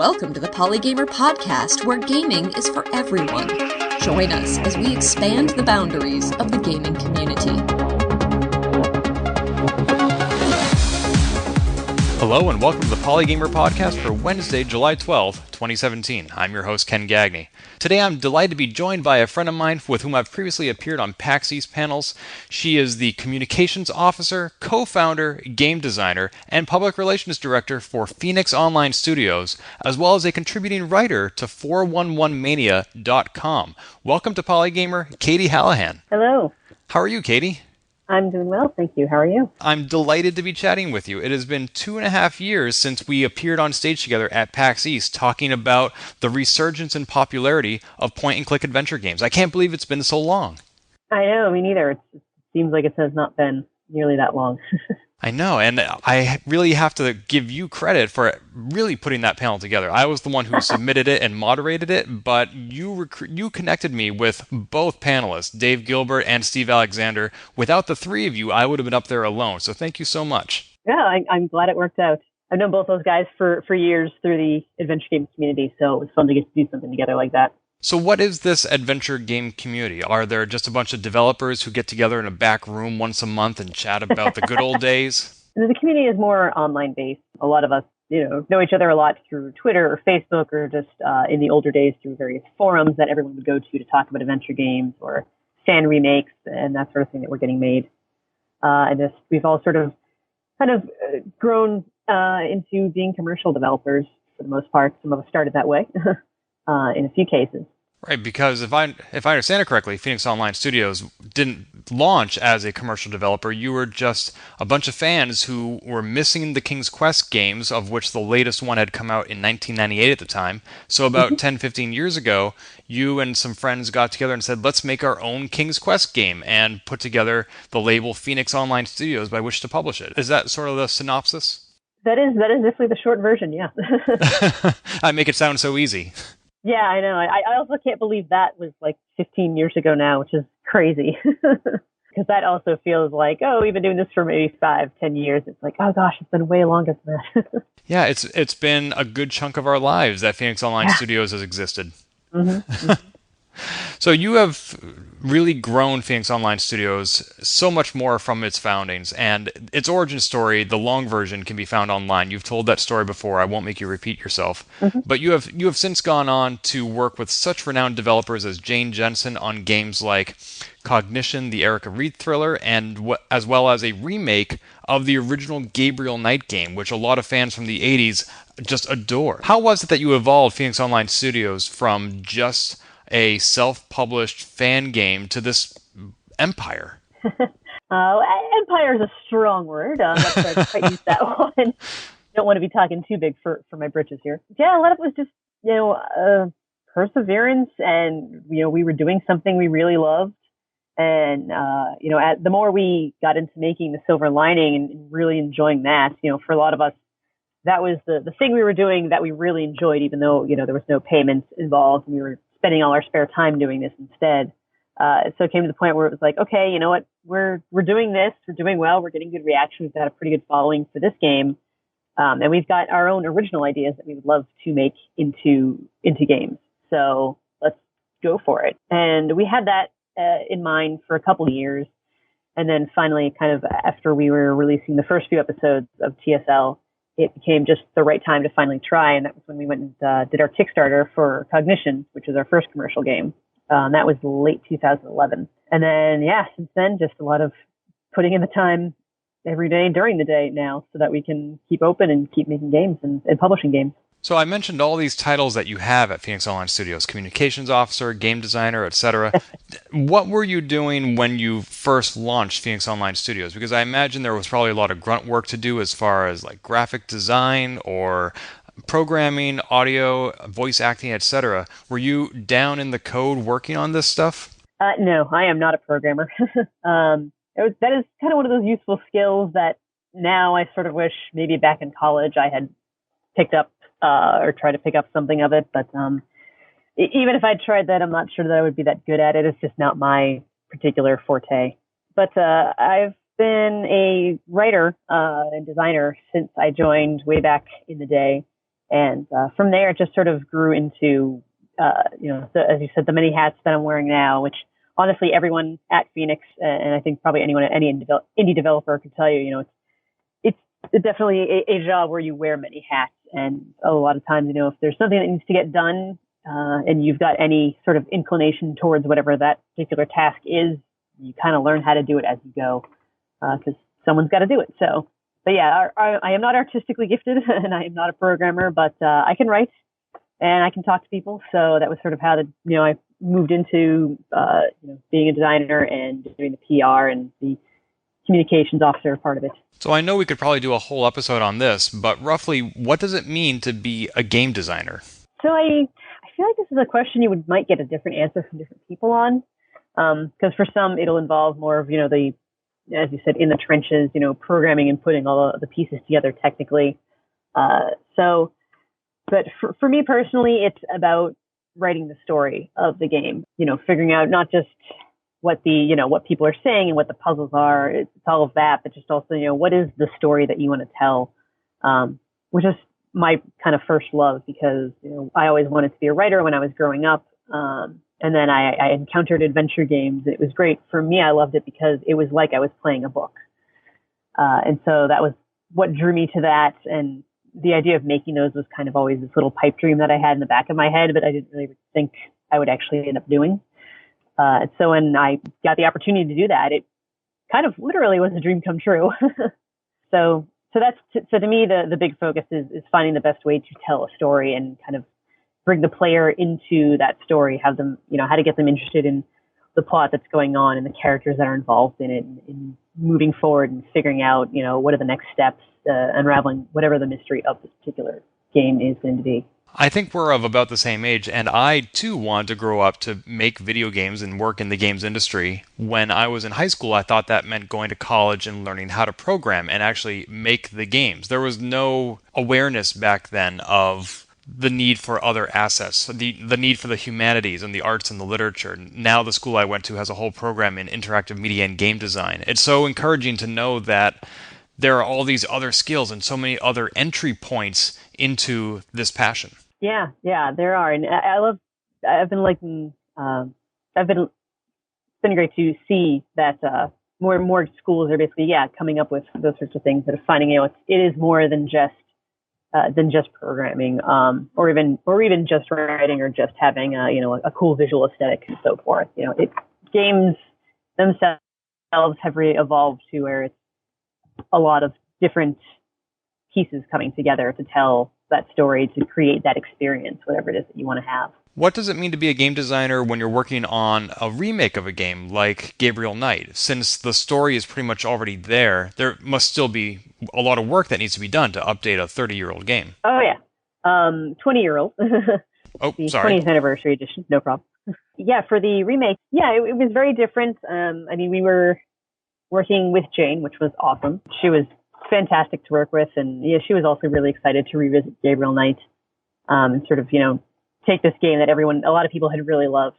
Welcome to the Polygamer podcast, where gaming is for everyone. Join us as we expand the boundaries of the gaming community. Hello and welcome to the Polygamer podcast for Wednesday, July 12th, 2017. I'm your host, Ken Gagney. Today I'm delighted to be joined by a friend of mine with whom I've previously appeared on PAX East panels. She is the Communications Officer, Co-Founder, Game Designer, and Public Relations Director for Phoenix Online Studios, as well as a contributing writer to 411mania.com. Welcome to Polygamer, Katie Hallahan. Hello. How are you, Katie? I'm doing well, thank you. How are you? I'm delighted to be chatting with you. It has been 2.5 years since we appeared on stage together at PAX East talking about the resurgence and popularity of point-and-click adventure games. I can't believe it's been so long. I know, me neither. It seems like it has not been nearly that long. I know, and I really have to give you credit for really putting that panel together. I was the one who submitted it and moderated it, but you connected me with both panelists, Dave Gilbert and Steve Alexander. Without the three of you, I would have been up there alone, so thank you so much. Yeah, I'm glad it worked out. I've known both those guys for years through the adventure game community, so it was fun to get to do something together like that. So what is this adventure game community? Are there just a bunch of developers who get together in a back room once a month and chat about the good old days? The community is more online based. A lot of us, know each other a lot through Twitter or Facebook, or just in the older days through various forums that everyone would go to talk about adventure games or fan remakes and that sort of thing that were getting made. And we've all sort of kind of grown into being commercial developers for the most part. Some of us started that way in a few cases. Right, because if I understand it correctly, Phoenix Online Studios didn't launch as a commercial developer. You were just a bunch of fans who were missing the King's Quest games, of which the latest one had come out in 1998 at the time. So about 10, 15 years ago, you and some friends got together and said, let's make our own King's Quest game, and put together the label Phoenix Online Studios by which to publish it. Is that sort of the synopsis? That is definitely the short version, yeah. I make it sound so easy. Yeah, I know. I also can't believe that was like 15 years ago now, which is crazy. Because that also feels like, we've been doing this for maybe 5-10 years. It's like, oh gosh, it's been way longer than that. Yeah, it's been a good chunk of our lives that Phoenix Online Studios has existed. Mm-hmm. So you have really grown Phoenix Online Studios so much more from its foundings, and its origin story, the long version, can be found online. You've told that story before. I won't make you repeat yourself. Mm-hmm. But you have since gone on to work with such renowned developers as Jane Jensen on games like Cognition, the Erica Reed thriller, and as well as a remake of the original Gabriel Knight game, which a lot of fans from the 80s just adore. How was it that you evolved Phoenix Online Studios from just a self-published fan game to this empire? Empire is a strong word. That's why I use that one. Don't want to be talking too big for my britches here. Yeah, a lot of it was just, perseverance, and, we were doing something we really loved. And, the more we got into making the Silver Lining and really enjoying that, for a lot of us, that was the thing we were doing that we really enjoyed, even though, there was no payments involved, and we were spending all our spare time doing this instead. So it came to the point where it was like, okay, you know what, we're doing this, we're doing well, we're getting good reaction, we've got a pretty good following for this game, and we've got our own original ideas that we would love to make into games. So let's go for it. And we had that in mind for a couple of years, and then finally, kind of after we were releasing the first few episodes of TSL, it became just the right time to finally try, and that was when we went and did our Kickstarter for Cognition, which was our first commercial game. That was late 2011. And then, since then, just a lot of putting in the time every day during the day now so that we can keep open and keep making games and publishing games. So I mentioned all these titles that you have at Phoenix Online Studios: Communications Officer, Game Designer, etc. What were you doing when you first launched Phoenix Online Studios? Because I imagine there was probably a lot of grunt work to do as far as like graphic design or programming, audio, voice acting, etc. Were you down in the code working on this stuff? No, I am not a programmer. That is kind of one of those useful skills that now I sort of wish maybe back in college I had picked up or try to pick up something of it. But even if I tried that, I'm not sure that I would be that good at it. It's just not my particular forte. But I've been a writer and designer since I joined way back in the day. And from there, it just sort of grew into, as you said, the many hats that I'm wearing now, which honestly, everyone at Phoenix, and I think probably anyone at any indie developer could tell you, it's definitely a job where you wear many hats. And a lot of times, if there's something that needs to get done, and you've got any sort of inclination towards whatever that particular task is, you kind of learn how to do it as you go, because someone's got to do it. So, but yeah, I am not artistically gifted, and I am not a programmer, but I can write and I can talk to people. So that was sort of how I moved into being a designer and doing the PR and the communications officer part of it. So I know we could probably do a whole episode on this, but roughly, what does it mean to be a game designer? So I feel like this is a question you might get a different answer from different people on, because for some it'll involve more of the, as you said, in the trenches, programming and putting all the pieces together technically. But for me personally, it's about writing the story of the game. Figuring out not just what what people are saying and what the puzzles are. It's all of that, but just also what is the story that you want to tell, which is my kind of first love, because I always wanted to be a writer when I was growing up, and then I encountered adventure games. It was great for me. I loved it because it was like I was playing a book, and so that was what drew me to that. And the idea of making those was kind of always this little pipe dream that I had in the back of my head, but I didn't really think I would actually end up doing. And so when I got the opportunity to do that, it kind of literally was a dream come true. So to me, the big focus is finding the best way to tell a story and kind of bring the player into that story, have them, how to get them interested in the plot that's going on and the characters that are involved in it, and moving forward and figuring out, what are the next steps, unraveling whatever the mystery of this particular game is going to be. I think we're of about the same age, and I too wanted to grow up to make video games and work in the games industry. When I was in high school, I thought that meant going to college and learning how to program and actually make the games. There was no awareness back then of the need for other assets, the need for the humanities and the arts and the literature. Now the school I went to has a whole program in interactive media and game design. It's so encouraging to know that there are all these other skills and so many other entry points into this passion. Yeah, there are. And it's been great to see that more and more schools are basically, coming up with those sorts of things, that are finding, it is more than just programming, or even just writing, or just having a cool visual aesthetic and so forth. Games themselves have really evolved to where it's a lot of different pieces coming together to tell that story, to create that experience, whatever it is that you want to have. What does it mean to be a game designer when you're working on a remake of a game like Gabriel Knight? Since the story is pretty much already there must still be a lot of work that needs to be done to update a 30-year-old game. Oh, yeah. 20-year-old. Oh, the sorry. 20th anniversary edition, no problem. Yeah, for the remake, it was very different. We were working with Jane, which was awesome. She was fantastic to work with, and she was also really excited to revisit Gabriel Knight, and sort of take this game that a lot of people had really loved,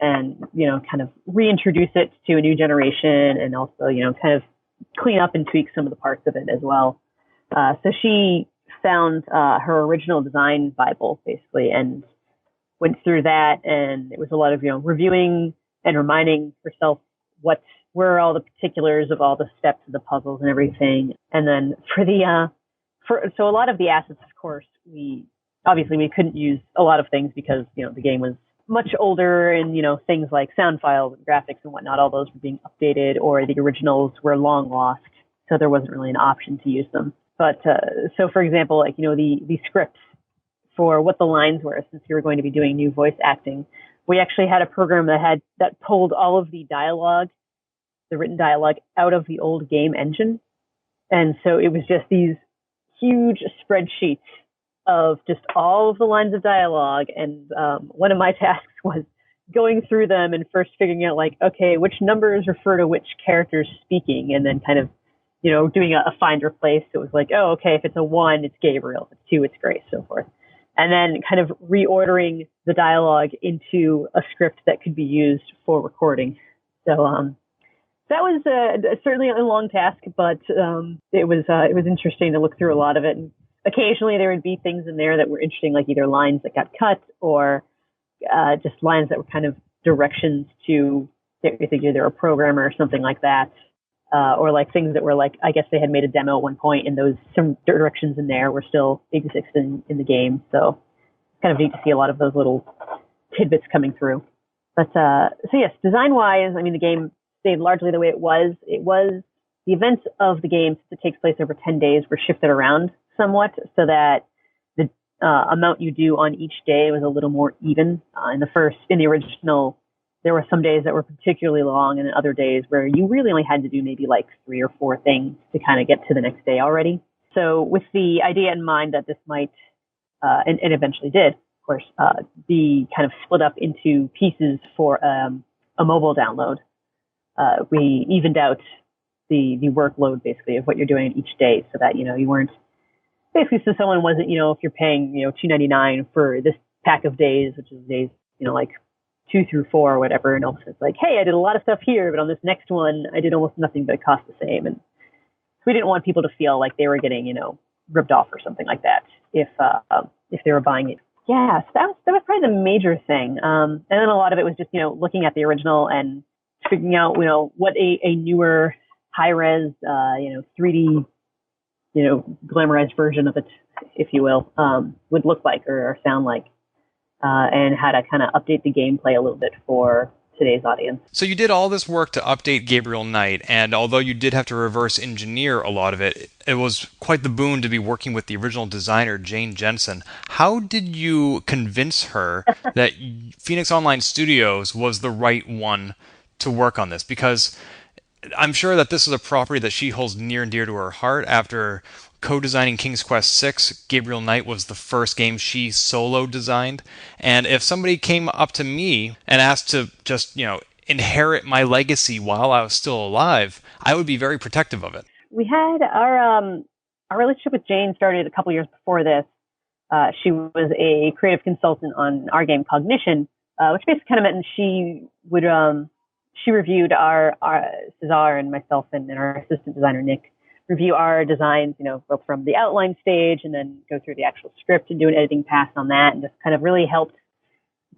and kind of reintroduce it to a new generation, and also kind of clean up and tweak some of the parts of it as well. So she found her original design Bible basically, and went through that, and it was a lot of reviewing and reminding herself where are all the particulars of all the steps of the puzzles and everything. And then so a lot of the assets, of course, we couldn't use a lot of things because, the game was much older, and, things like sound files and graphics and whatnot, all those were being updated, or the originals were long lost. So there wasn't really an option to use them. But, so for example, the scripts for what the lines were, since we were going to be doing new voice acting, we actually had a program that pulled all of the written dialogue out of the old game engine. And so it was just these huge spreadsheets of just all of the lines of dialogue. And one of my tasks was going through them and first figuring out, okay, which numbers refer to which characters speaking, and then kind of, doing a find replace. It was like, oh, okay, if it's a 1, it's Gabriel. If it's 2, it's Grace, so forth. And then kind of reordering the dialogue into a script that could be used for recording. So, that was certainly a long task, but it was interesting to look through a lot of it, and occasionally there would be things in there that were interesting, like either lines that got cut or just lines that were kind of directions to either a programmer or something like that. Or like things that were like, I guess they had made a demo at one point and some directions in there were still exist in the game. So kind of neat to see a lot of those little tidbits coming through. But so yes, design wise, I mean, the game stayed largely the way it was. It was the events of the game, since it takes place over 10 days, were shifted around somewhat so that the amount you do on each day was a little more even. In the original, there were some days that were particularly long and other days where you really only had to do maybe like 3 or 4 things to kind of get to the next day already. So with the idea in mind that this might, and eventually did, of course, be kind of split up into pieces for a mobile download, we evened out the workload basically of what you're doing each day so that, you weren't basically, so someone wasn't, if you're paying, $2.99 for this pack of days, which is days, like 2 through 4 or whatever, and all of a sudden it's like, hey, I did a lot of stuff here, but on this next one, I did almost nothing, but it cost the same. And we didn't want people to feel like they were getting, ripped off or something like that if they were buying it. Yeah, so that was probably the major thing. And then a lot of it was just, looking at the original and figuring out, what a newer high-res, 3D, glamorized version of it, if you will, would look like or sound like. And how to kind of update the gameplay a little bit for today's audience. So you did all this work to update Gabriel Knight, and although you did have to reverse engineer a lot of it, it was quite the boon to be working with the original designer, Jane Jensen. How did you convince her that Phoenix Online Studios was the right one to work on this? Because I'm sure that this is a property that she holds near and dear to her heart. After co-designing King's Quest VI, Gabriel Knight was the first game she solo designed. And if somebody came up to me and asked to just, inherit my legacy while I was still alive, I would be very protective of it. We had our relationship with Jane started a couple years before this. She was a creative consultant on our game Cognition, which basically kind of meant she reviewed our Cesar and myself and our assistant designer Nick review our designs, both from the outline stage and then go through the actual script and do an editing pass on that, and just kind of really helped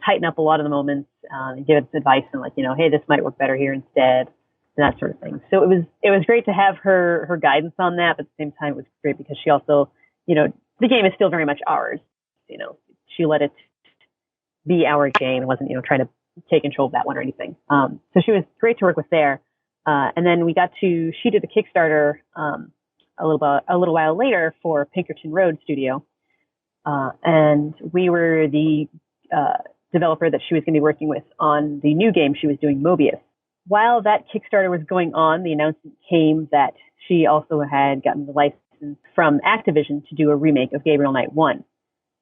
tighten up a lot of the moments and give us advice and hey, this might work better here instead, and that sort of thing. So it was great to have her guidance on that, but at the same time it was great because she also, the game is still very much ours. She let it be our game and wasn't, trying to take control of that one or anything. So she was great to work with there. And then she did the Kickstarter a little while later for Pinkerton Road Studio. And we were the developer that she was going to be working with on the new game she was doing, Mobius. While that Kickstarter was going on, the announcement came that she also had gotten the license from Activision to do a remake of Gabriel Knight 1.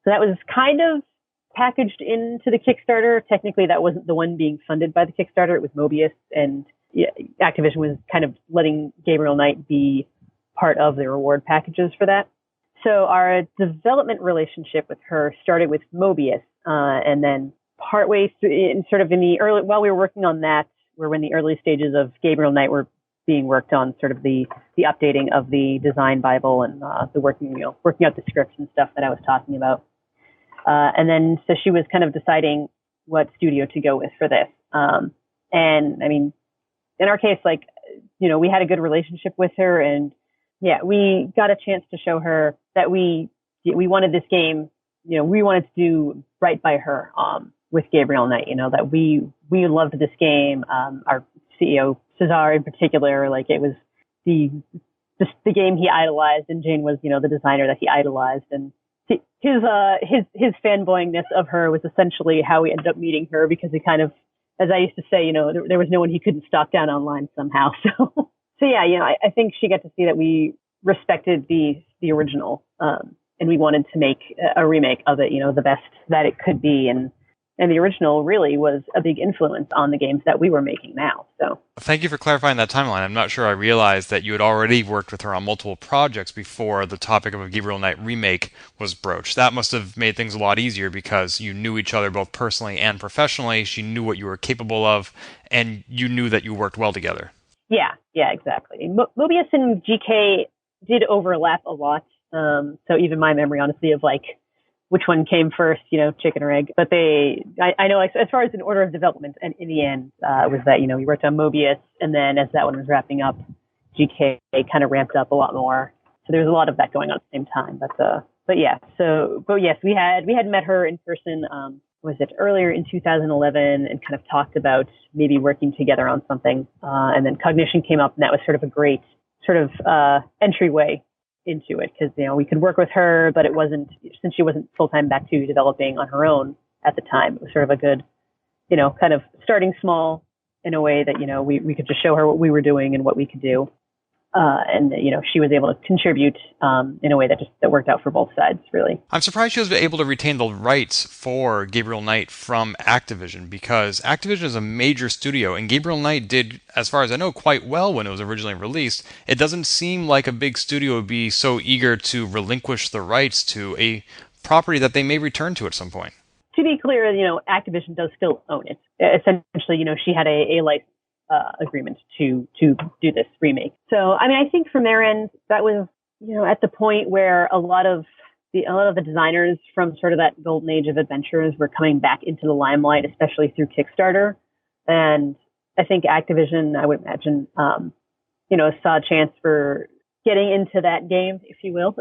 So that was kind of packaged into the Kickstarter. Technically, that wasn't the one being funded by the Kickstarter. It was Mobius, and Activision was kind of letting Gabriel Knight be part of the reward packages for that. So our development relationship with her started with Mobius, and then partway through, while we were working on that, we're in the early stages of Gabriel Knight were being worked on, sort of the updating of the design Bible and the working out the scripts and stuff that I was talking about. And then so she was kind of deciding what studio to go with for this. And I mean, in our case, we had a good relationship with her, and yeah, we got a chance to show her that we wanted this game, we wanted to do right by her, with Gabriel Knight, that we loved this game. Our CEO, Cesar in particular, it was the game he idolized, and Jane was, the designer that he idolized. And his fanboyingness of her was essentially how we ended up meeting her, because he kind of, as I used to say, there was no one he couldn't stalk down online somehow. So yeah, I think she got to see that we respected the original, and we wanted to make a remake of it, the best that it could be. And the original really was a big influence on the games that we were making now. So thank you for clarifying that timeline. I'm not sure I realized that you had already worked with her on multiple projects before the topic of a Gabriel Knight remake was broached. That must have made things a lot easier because you knew each other both personally and professionally. She knew what you were capable of, and you knew that you worked well together. Yeah, exactly. Mobius and GK did overlap a lot. So even my memory, honestly, of like which one came first, chicken or egg. But I know as far as an order of development, and in the end, it was that, we worked on Mobius, and then as that one was wrapping up, GK kind of ramped up a lot more. So there was a lot of that going on at the same time. But yes, we had met her in person, was it earlier in 2011, and kind of talked about maybe working together on something. And then Cognition came up, and that was sort of a great sort of entryway into it, because we could work with her, but it wasn't, since she wasn't full-time back to developing on her own at the time, it was sort of a good kind of starting small in a way that we could just show her what we were doing and what we could do, and she was able to contribute in a way that worked out for both sides, really. I'm surprised she was able to retain the rights for Gabriel Knight from Activision, because Activision is a major studio, and Gabriel Knight did, as far as I know, quite well when it was originally released. It doesn't seem like a big studio would be so eager to relinquish the rights to a property that they may return to at some point. To be clear, Activision does still own it. Essentially, she had a license agreement to do this remake. So, I think from their end, that was, at the point where a lot of the designers from sort of that golden age of adventures were coming back into the limelight, especially through Kickstarter. And I think Activision, I would imagine, saw a chance for getting into that game, if you will,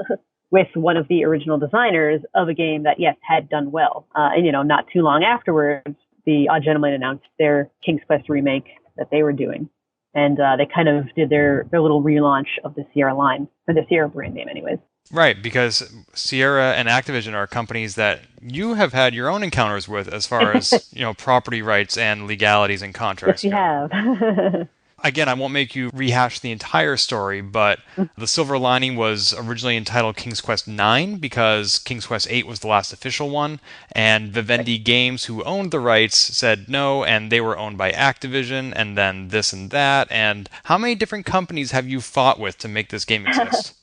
with one of the original designers of a game that, yes, had done well. And, not too long afterwards, the Odd Gentleman announced their King's Quest remake that they were doing. And they kind of did their little relaunch of the Sierra line, or the Sierra brand name anyways. Right, because Sierra and Activision are companies that you have had your own encounters with as far as, property rights and legalities and contracts. Yes, you have. Again, I won't make you rehash the entire story, but The Silver Lining was originally entitled King's Quest IX because King's Quest VIII was the last official one, and Vivendi Games, who owned the rights, said no, and they were owned by Activision, and then this and that. And how many different companies have you fought with to make this game exist?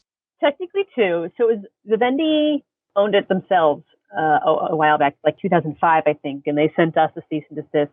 Technically two. So it was Vivendi owned it themselves a while back, like 2005, I think, and they sent us a cease and desist.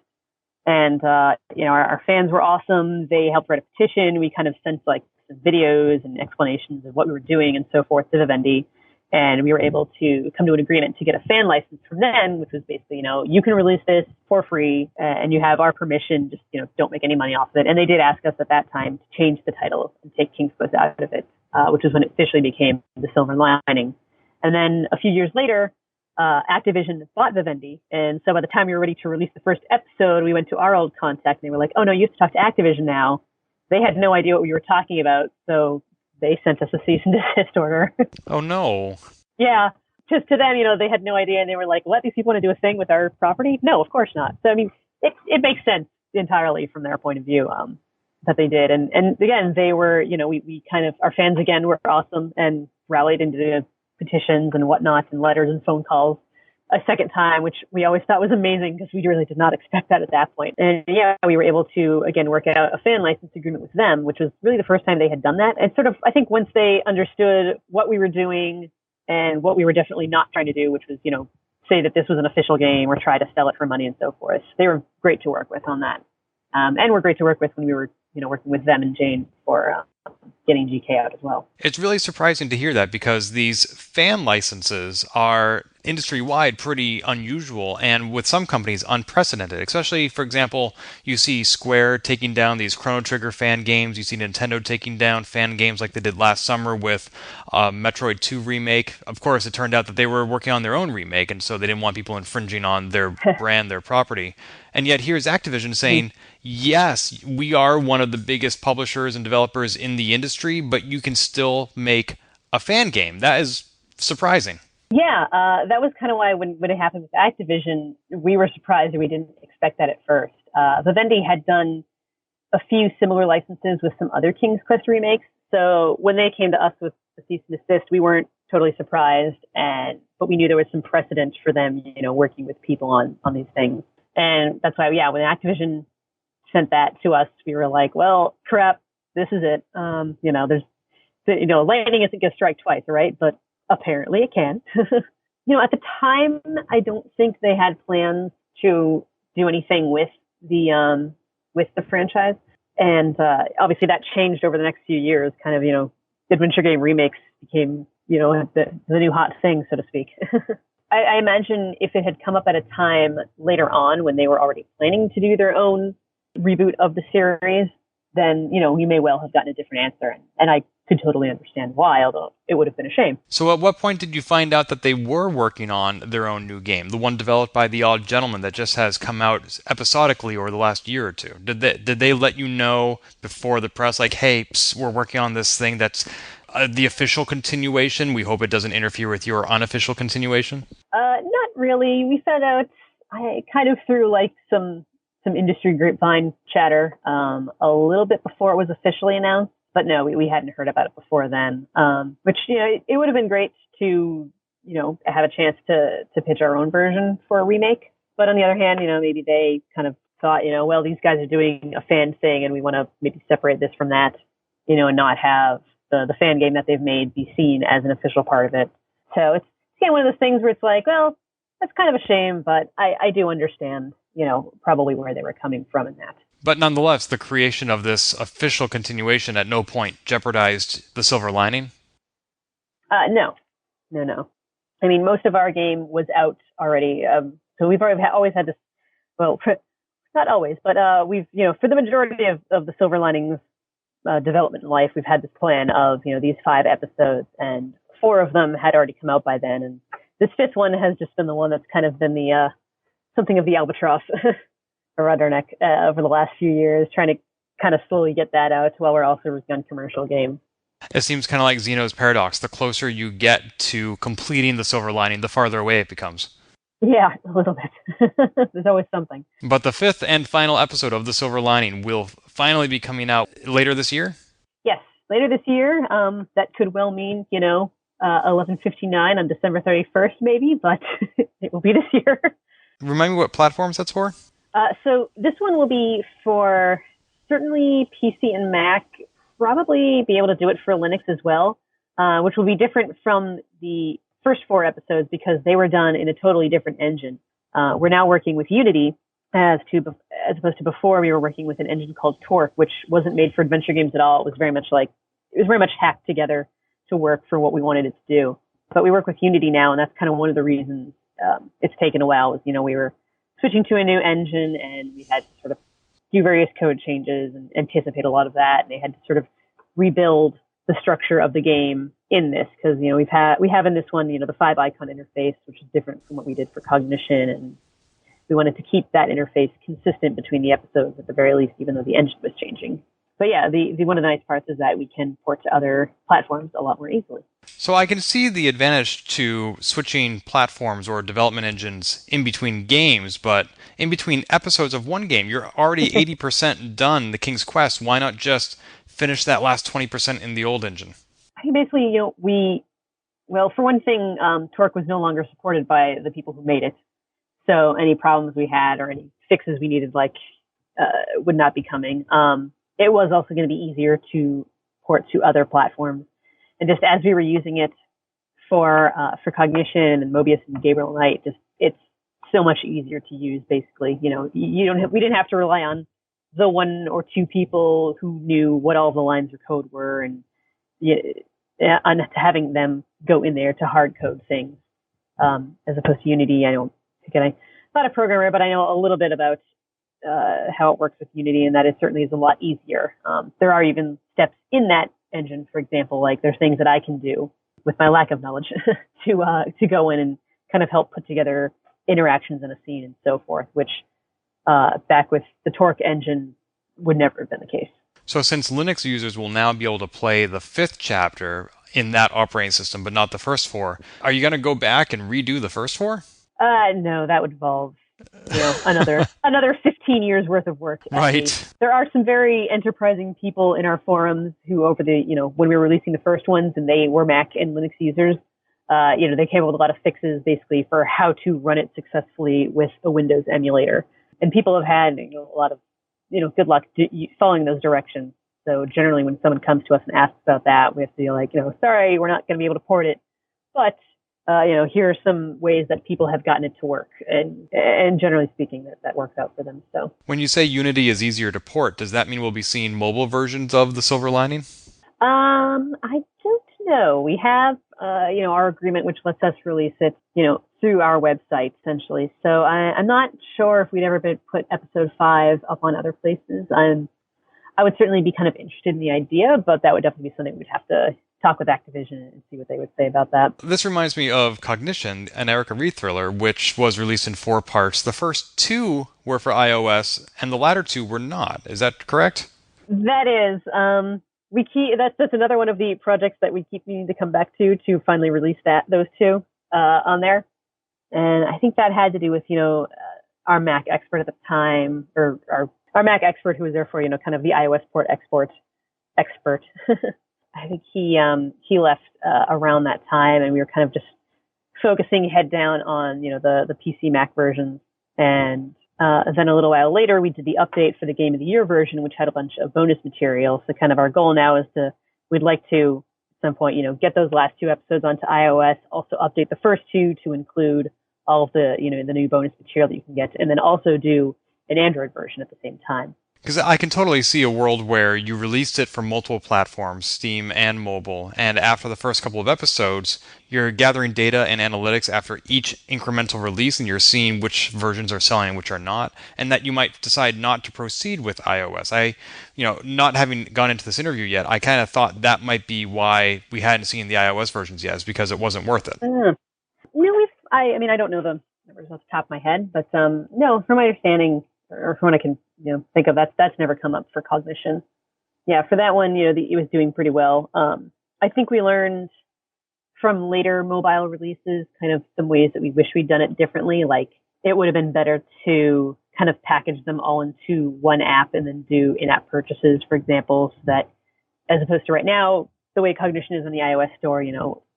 And, our fans were awesome. They helped write a petition. We kind of sent like videos and explanations of what we were doing and so forth to Vivendi. And we were able to come to an agreement to get a fan license from them, which was basically, you can release this for free and you have our permission. Just, don't make any money off of it. And they did ask us at that time to change the title and take King's Quest out of it, which is when it officially became The Silver Lining. And then a few years later, Activision bought Vivendi, and so by the time we were ready to release the first episode, we went to our old contact, and they were like, "Oh no, you have to talk to Activision now." They had no idea what we were talking about, so they sent us a cease and desist order. Oh no! Yeah, just to them, they had no idea, and they were like, "What? These people want to do a thing with our property?" No, of course not. So it makes sense entirely from their point of view that they did, and again, they were, we kind of, our fans again were awesome and rallied into petitions and whatnot and letters and phone calls a second time, which we always thought was amazing because we really did not expect that at that point. And yeah, we were able to, again, work out a fan license agreement with them, which was really the first time they had done that. And sort of, I think once they understood what we were doing and what we were definitely not trying to do, which was, say that this was an official game or try to sell it for money and so forth, they were great to work with on that. And were great to work with when we were, working with them and Jane for getting GK out as well. It's really surprising to hear that because these fan licenses are industry-wide pretty unusual and with some companies unprecedented. Especially, for example, you see Square taking down these Chrono Trigger fan games. You see Nintendo taking down fan games like they did last summer with Metroid 2 remake. Of course, it turned out that they were working on their own remake, and so they didn't want people infringing on their brand, their property. And yet here's Activision saying, yes, we are one of the biggest publishers and developers in the industry, but you can still make a fan game. That is surprising. Yeah, that was kind of why when it happened with Activision, we were surprised and we didn't expect that at first. Vivendi had done a few similar licenses with some other King's Quest remakes. So when they came to us with the cease and desist, we weren't totally surprised, but we knew there was some precedent for them, working with people on these things. And that's why, when Activision sent that to us, we were like, well, crap, this is it. Lightning isn't going to strike twice, right? But apparently it can. At the time, I don't think they had plans to do anything with the franchise. And obviously that changed over the next few years. Kind of, adventure game remakes became, the new hot thing, so to speak. I imagine if it had come up at a time later on when they were already planning to do their own reboot of the series, then, we may well have gotten a different answer. And I could totally understand why, although it would have been a shame. So at what point did you find out that they were working on their own new game, the one developed by The Odd Gentleman that just has come out episodically over the last year or two? Did they let you know before the press, like, hey, we're working on this thing that's the official continuation? We hope it doesn't interfere with your unofficial continuation? Not really. We found out kind of through some industry grapevine chatter a little bit before it was officially announced. But no, we hadn't heard about it before then, which, it would have been great to, have a chance to pitch our own version for a remake. But on the other hand, maybe they kind of thought, well, these guys are doing a fan thing and we want to maybe separate this from that, and not have the fan game that they've made be seen as an official part of it. So it's kind of one of those things where it's like, well, that's kind of a shame, but I do understand, probably where they were coming from in that. But nonetheless, the creation of this official continuation at no point jeopardized the silver lining? No. I mean, most of our game was out already. So we've always had this, well, not always, but we've, for the majority of the Silver Linings development in life, we've had this plan of, these 5 episodes, and 4 of them had already come out by then. And this 5th one has just been the one that's kind of been the something of the albatross around our neck over the last few years, trying to kind of slowly get that out while we're also working on commercial games. It seems kind of like Zeno's paradox. The closer you get to completing the silver lining, the farther away it becomes. Yeah, a little bit. There's always something. But the 5th and final episode of The Silver Lining will finally be coming out later this year? Yes, later this year. That could well mean, 11:59 on December 31st, maybe, but it will be this year. Remind me what platforms that's for? So this one will be for certainly PC and Mac, probably be able to do it for Linux as well, which will be different from the first 4 episodes because they were done in a totally different engine. We're now working with Unity as opposed to before we were working with an engine called Torque, which wasn't made for adventure games at all. It was very much hacked together to work for what we wanted it to do. But we work with Unity now, and that's kind of one of the reasons it's taken a while. Was we were switching to a new engine, and we had to sort of do various code changes and anticipate a lot of that. And they had to sort of rebuild the structure of the game in this because we have in this one the 5 icon interface, which is different from what we did for Cognition, and we wanted to keep that interface consistent between the episodes at the very least, even though the engine was changing. But yeah, the one of the nice parts is that we can port to other platforms a lot more easily. So I can see the advantage to switching platforms or development engines in between games, but in between episodes of one game, you're already 80% done The King's Quest. Why not just finish that last 20% in the old engine? I think basically, for one thing, Torque was no longer supported by the people who made it. So any problems we had or any fixes we needed, would not be coming. It was also going to be easier to port to other platforms. And just as we were using it for Cognition and Mobius and Gabriel Knight, it's so much easier to use. Basically, we didn't have to rely on the 1 or 2 people who knew what all the lines of code were, and on having them go in there to hard code things, as opposed to Unity. I'm not a programmer, but I know a little bit about how it works with Unity, and that it certainly is a lot easier. There are even steps in that engine, for example, there's things that I can do with my lack of knowledge to go in and kind of help put together interactions in a scene and so forth, which back with the Torque engine would never have been the case. So since Linux users will now be able to play the 5th chapter in that operating system, but not the first 4, are you going to go back and redo the first 4? No, that would involve another 15 years worth of work. Right. There are some very enterprising people in our forums who over the, when we were releasing the first ones and they were Mac and Linux users, they came up with a lot of fixes basically for how to run it successfully with a Windows emulator. And people have had a lot of, good luck following those directions. So generally when someone comes to us and asks about that, we have to be sorry, we're not going to be able to port it. But here are some ways that people have gotten it to work, and generally speaking, that works out for them. So, when you say Unity is easier to port, does that mean we'll be seeing mobile versions of the Silver Lining? I don't know. We have our agreement, which lets us release it, through our website, essentially. So I'm not sure if we'd ever put episode 5 up on other places. I would certainly be kind of interested in the idea, but that would definitely be something we'd have to talk with Activision and see what they would say about that. This reminds me of Cognition, an Erica Reed thriller, which was released in 4 parts. The first 2 were for iOS, and the latter 2 were not. Is that correct? That is. That's another one of the projects that we keep needing to come back to finally release those 2 on there. And I think that had to do with, our Mac expert at the time, or our Mac expert who was there for, kind of the iOS port export expert. I think he left around that time, and we were kind of just focusing head down on, the PC Mac versions. And then a little while later, we did the update for the Game of the Year version, which had a bunch of bonus material. So kind of our goal now is we'd like to, at some point, get those last 2 episodes onto iOS, also update the first 2 to include all of the, the new bonus material that you can get, and then also do an Android version at the same time. Because I can totally see a world where you released it for multiple platforms, Steam and mobile, and after the first couple of episodes, you're gathering data and analytics after each incremental release, and you're seeing which versions are selling and which are not, and that you might decide not to proceed with iOS. Not having gone into this interview yet, I kind of thought that might be why we hadn't seen the iOS versions yet, is because it wasn't worth it. No, I don't know the numbers off the top of my head, but no, from my understanding, or from what I can think of, that's never come up for Cognition. Yeah, for that one, it was doing pretty well. I think we learned from later mobile releases kind of some ways that we wish we'd done it differently. Like, it would have been better to kind of package them all into one app and then do in-app purchases, for example, so that as opposed to right now, the way Cognition is in the iOS store,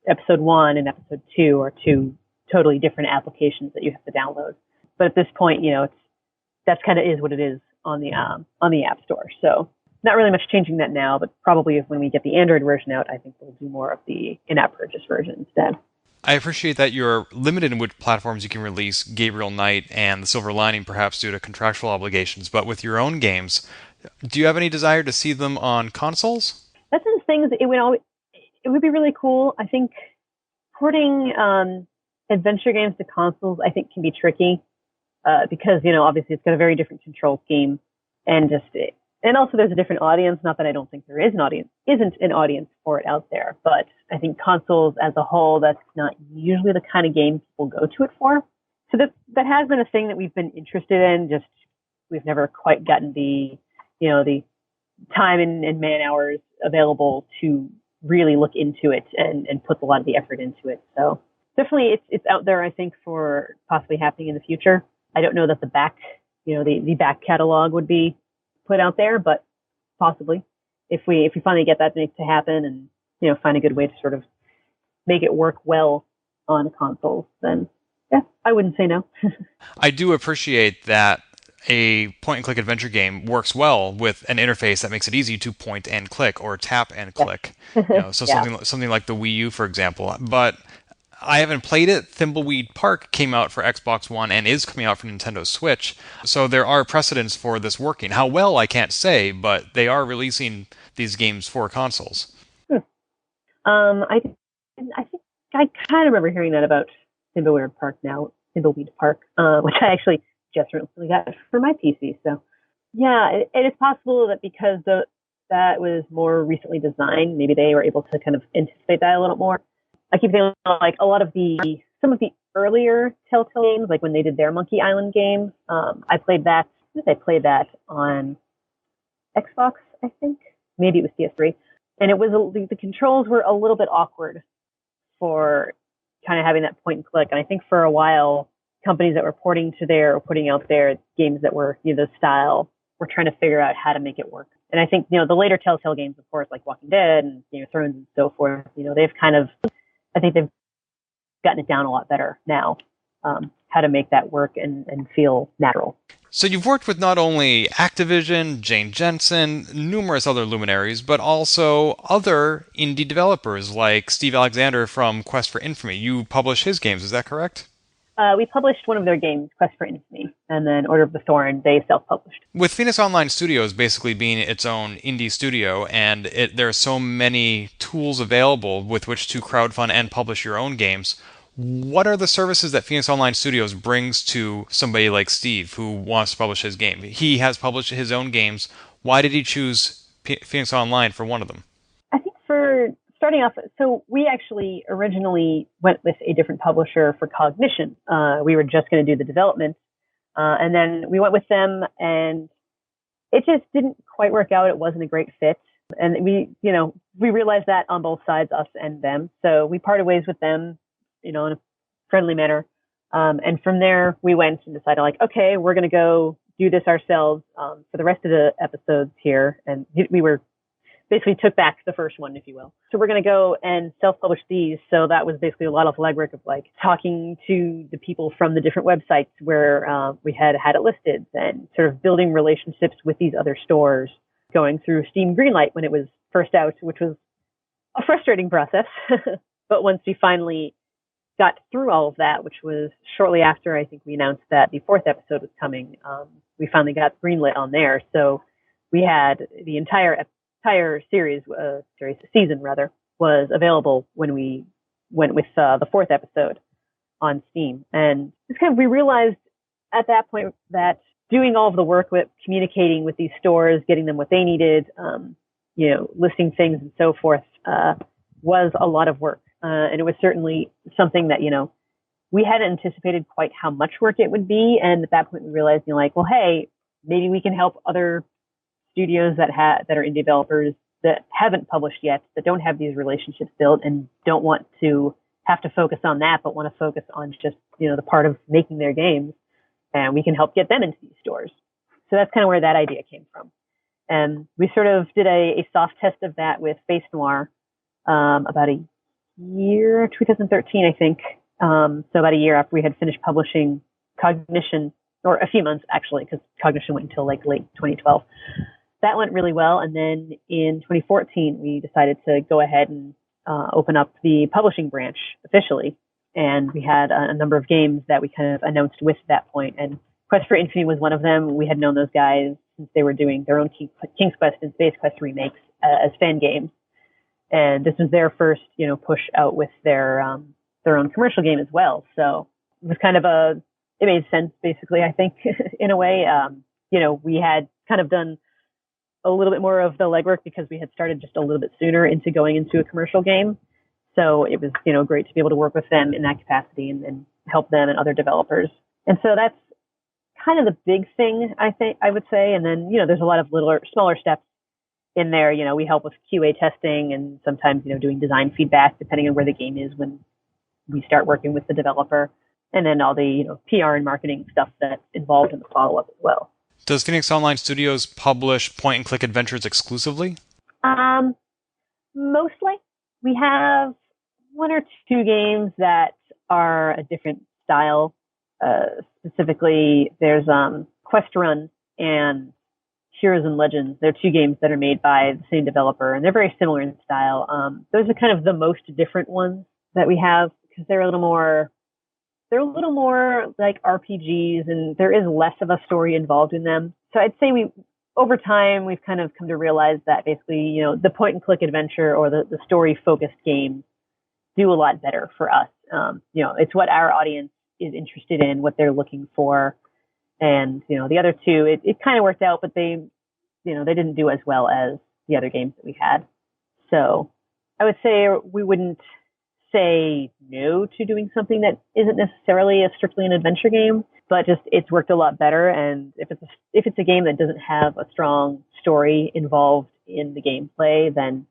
episode 1 and episode 2 are 2 totally different applications that you have to download. But at this point, that's kind of is what it is on the App Store. So not really much changing that now, but probably when we get the Android version out, I think we'll do more of the in-app purchase version instead. I appreciate that you're limited in which platforms you can release Gabriel Knight and The Silver Lining, perhaps due to contractual obligations. But with your own games, do you have any desire to see them on consoles? That's one of the things. It would be really cool. I think porting adventure games to consoles, I think, can be tricky. Because, obviously it's got a very different control scheme, and also there's a different audience. Not that I don't think there isn't an audience for it out there, but I think consoles as a whole, that's not usually the kind of game people go to it for. So that has been a thing that we've been interested in. Just we've never quite gotten the time and man hours available to really look into it and put a lot of the effort into it. So definitely it's out there, I think, for possibly happening in the future. I don't know that the back catalog would be put out there, but possibly if we finally get that to happen and, find a good way to sort of make it work well on consoles, then yeah, I wouldn't say no. I do appreciate that a point-and-click adventure game works well with an interface that makes it easy to point and click or tap and click. So something like the Wii U, for example. But I haven't played it. Thimbleweed Park came out for Xbox One and is coming out for Nintendo Switch. So there are precedents for this working. How well, I can't say, but they are releasing these games for consoles. I think I kind of remember hearing that about Thimbleweed Park, which I actually just recently got for my PC. So yeah, it is possible that because that was more recently designed, maybe they were able to kind of anticipate that a little more. I keep thinking like some of the earlier Telltale games, like when they did their Monkey Island game. I played that on Xbox, I think. Maybe it was PS3. And it was the controls were a little bit awkward for kind of having that point and click. And I think for a while, companies that were putting out their games that were style were trying to figure out how to make it work. And I think the later Telltale games, of course, like Walking Dead and Game of Thrones and so forth, I think they've gotten it down a lot better now, how to make that work and feel natural. So you've worked with not only Activision, Jane Jensen, numerous other luminaries, but also other indie developers like Steve Alexander from Quest for Infamy. You publish his games, is that correct? We published one of their games, Quest for Infamy, and then Order of the Thorn, they self-published. With Phoenix Online Studios basically being its own indie studio, and there are so many tools available with which to crowdfund and publish your own games, what are the services that Phoenix Online Studios brings to somebody like Steve who wants to publish his game? He has published his own games. Why did he choose Phoenix Online for one of them? I think for starting off, so we actually originally went with a different publisher for Cognition. We were just going to do the development. And then we went with them, and it just didn't quite work out. It wasn't a great fit. And we realized that on both sides, us and them. So we parted ways with them, in a friendly manner. And from there, we went and decided, like, okay, we're going to go do this ourselves for the rest of the episodes here. And we were basically took back the first one, if you will. So we're going to go and self-publish these. So that was basically a lot of legwork of like talking to the people from the different websites where we had it listed, and sort of building relationships with these other stores, going through Steam Greenlight when it was first out, which was a frustrating process. But once we finally got through all of that, which was shortly after I think we announced that the 4th episode was coming, we finally got greenlit on there. So we had the entire season was available when we went with the 4th episode on Steam. And it's we realized at that point that doing all of the work with communicating with these stores, getting them what they needed, listing things and so forth, was a lot of work. And it was certainly something that, we hadn't anticipated quite how much work it would be. And at that point we realized, well, hey, maybe we can help other studios that are indie developers that haven't published yet, that don't have these relationships built and don't want to have to focus on that, but want to focus on just, the part of making their games. And we can help get them into these stores. So that's kind of where that idea came from. And we sort of did a soft test of that with Face Noir about a year, 2013, I think. So about a year after we had finished publishing Cognition, or a few months actually, because Cognition went until like late 2012. That went really well. And then in 2014, we decided to go ahead and open up the publishing branch officially. And we had a number of games that we kind of announced with that point. And Quest for Infinity was one of them. We had known those guys since they were doing their own King's Quest and Space Quest remakes as fan games. And this was their first, push out with their own commercial game as well. So it was kind of it made sense, basically, I think, in a way. We had kind of done a little bit more of the legwork because we had started just a little bit sooner into going into a commercial game. So it was, great to be able to work with them in that capacity and help them and other developers. And so that's kind of the big thing, I would say. And then, there's a lot of smaller steps in there. We help with QA testing and sometimes, doing design feedback depending on where the game is when we start working with the developer. And then all the, PR and marketing stuff that's involved in the follow-up as well. Does Phoenix Online Studios publish point-and-click adventures exclusively? Mostly. We have one or two games that are a different style. Specifically, there's Quest Run and Heroes and Legends. They're two games that are made by the same developer, and they're very similar in style. Those are kind of the most different ones that we have because they're a little more like RPGs, and there is less of a story involved in them. So I'd say over time, we've kind of come to realize that basically, the point and click adventure or the story focused games do a lot better for us. It's what our audience is interested in, what they're looking for. And, the other two, it kind of worked out, but they didn't do as well as the other games that we had. So I would say we wouldn't say no to doing something that isn't necessarily strictly an adventure game, but just it's worked a lot better. And if it's a game that doesn't have a strong story involved in the gameplay, then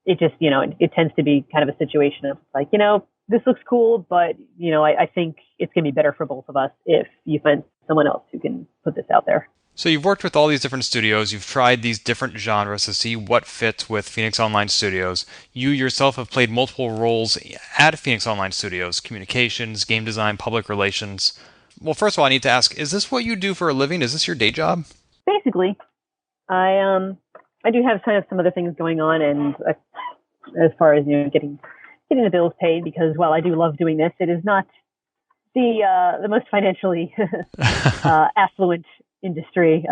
it just, it tends to be kind of a situation of like, this looks cool, but, I think it's going to be better for both of us if you find someone else who can put this out there. So you've worked with all these different studios, you've tried these different genres to see what fits with Phoenix Online Studios. You yourself have played multiple roles at Phoenix Online Studios: communications, game design, public relations. Well, first of all, I need to ask, is this what you do for a living? Is this your day job? Basically. I do have kind of some other things going on, and as far as, getting the bills paid, because while I do love doing this, it is not the most financially affluent industry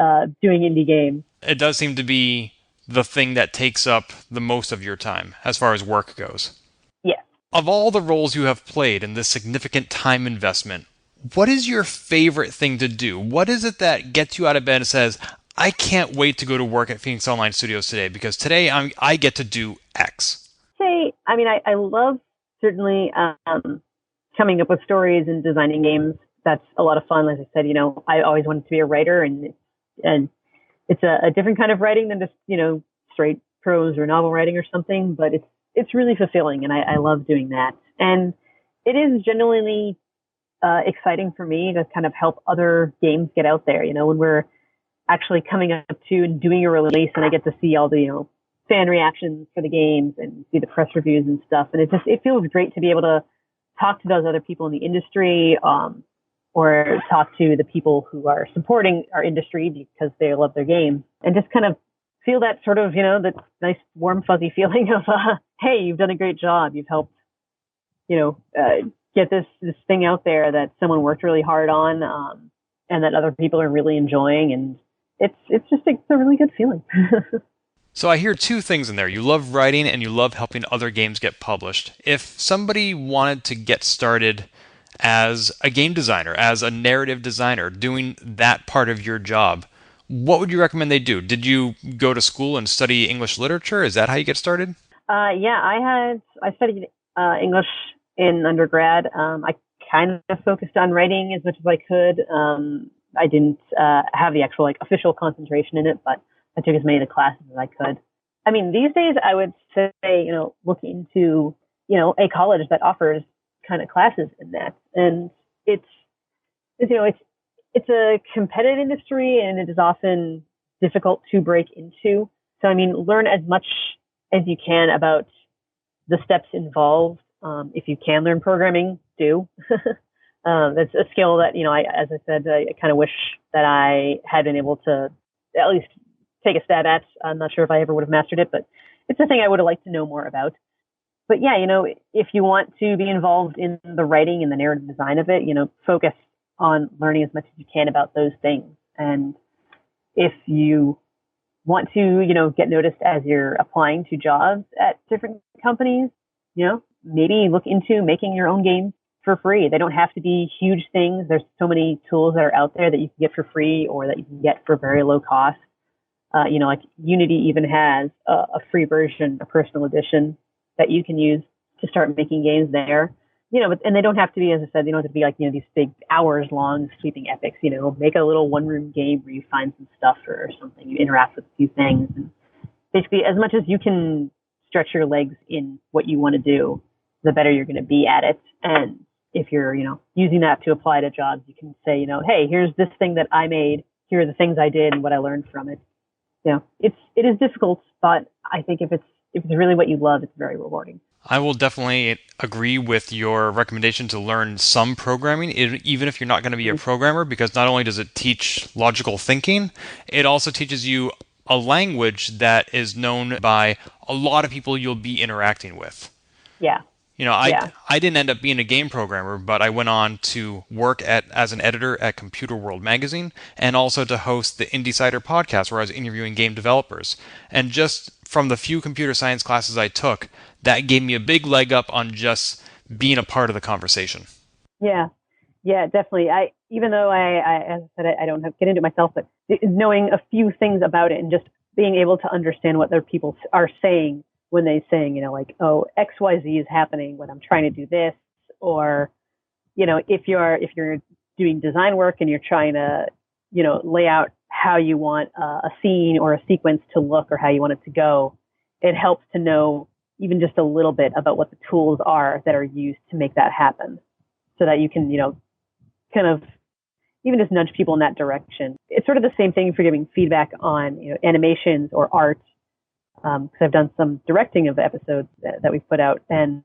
doing indie games. It does seem to be the thing that takes up the most of your time as far as work goes. Yeah. Of all the roles you have played in this significant time investment, what is your favorite thing to do? What is it that gets you out of bed and says, I can't wait to go to work at Phoenix Online Studios today because today I get to do X? I love certainly coming up with stories and designing games. That's a lot of fun. As I said, I always wanted to be a writer, and it's a different kind of writing than just, straight prose or novel writing or something, but it's really fulfilling, and I love doing that. And it is genuinely exciting for me to kind of help other games get out there, when we're actually coming up to and doing a release, and I get to see all the, fan reactions for the games and see the press reviews and stuff. And it feels great to be able to talk to those other people in the industry, or talk to the people who are supporting our industry because they love their games, and just kind of feel that sort of, that nice warm fuzzy feeling of, hey, you've done a great job. You've helped, get this thing out there that someone worked really hard on, and that other people are really enjoying. And it's a really good feeling. So I hear two things in there. You love writing and you love helping other games get published. If somebody wanted to get started as a game designer, as a narrative designer, doing that part of your job, what would you recommend they do? Did you go to school and study English literature? Is that how you get started? I studied English in undergrad. I kind of focused on writing as much as I could. I didn't have the actual official concentration in it, but I took as many of the classes as I could. I mean, these days I would say, look into, a college that offers kind of classes in that. And it's a competitive industry, and it is often difficult to break into. So, learn as much as you can about the steps involved. If you can learn programming, do. That's a skill that, as I said, I kind of wish that I had been able to at least take a stab at. I'm not sure if I ever would have mastered it, but it's a thing I would have liked to know more about. But yeah, if you want to be involved in the writing and the narrative design of it, focus on learning as much as you can about those things. And if you want to, get noticed as you're applying to jobs at different companies, maybe look into making your own games for free. They don't have to be huge things. There's so many tools that are out there that you can get for free or that you can get for very low cost. Unity even has a free version, a personal edition that you can use to start making games there. And they don't have to be, as I said, they don't have to be these big hours long sweeping epics. Make a little one room game where you find some stuff or something. You interact with a few things, and basically as much as you can stretch your legs in what you want to do, the better you're going to be at it. And if you're, using that to apply to jobs, you can say, hey, here's this thing that I made. Here are the things I did and what I learned from it. It is difficult, but I think if it's really what you love, it's very rewarding. I will definitely agree with your recommendation to learn some programming, even if you're not going to be a programmer, because not only does it teach logical thinking, it also teaches you a language that is known by a lot of people you'll be interacting with. Yeah. I didn't end up being a game programmer, but I went on to work as an editor at Computer World magazine and also to host the IndieCider podcast where I was interviewing game developers. And just from the few computer science classes I took, that gave me a big leg up on just being a part of the conversation. Yeah, definitely. Even though as I said, I don't have to get into it myself, but knowing a few things about it and just being able to understand what other people are saying when they saying, oh, XYZ is happening when I'm trying to do this, or, if you're doing design work and you're trying to, lay out how you want a scene or a sequence to look or how you want it to go, it helps to know even just a little bit about what the tools are that are used to make that happen, so that you can, kind of even just nudge people in that direction. It's sort of the same thing for giving feedback on, animations or art. Because I've done some directing of episodes that we've put out, and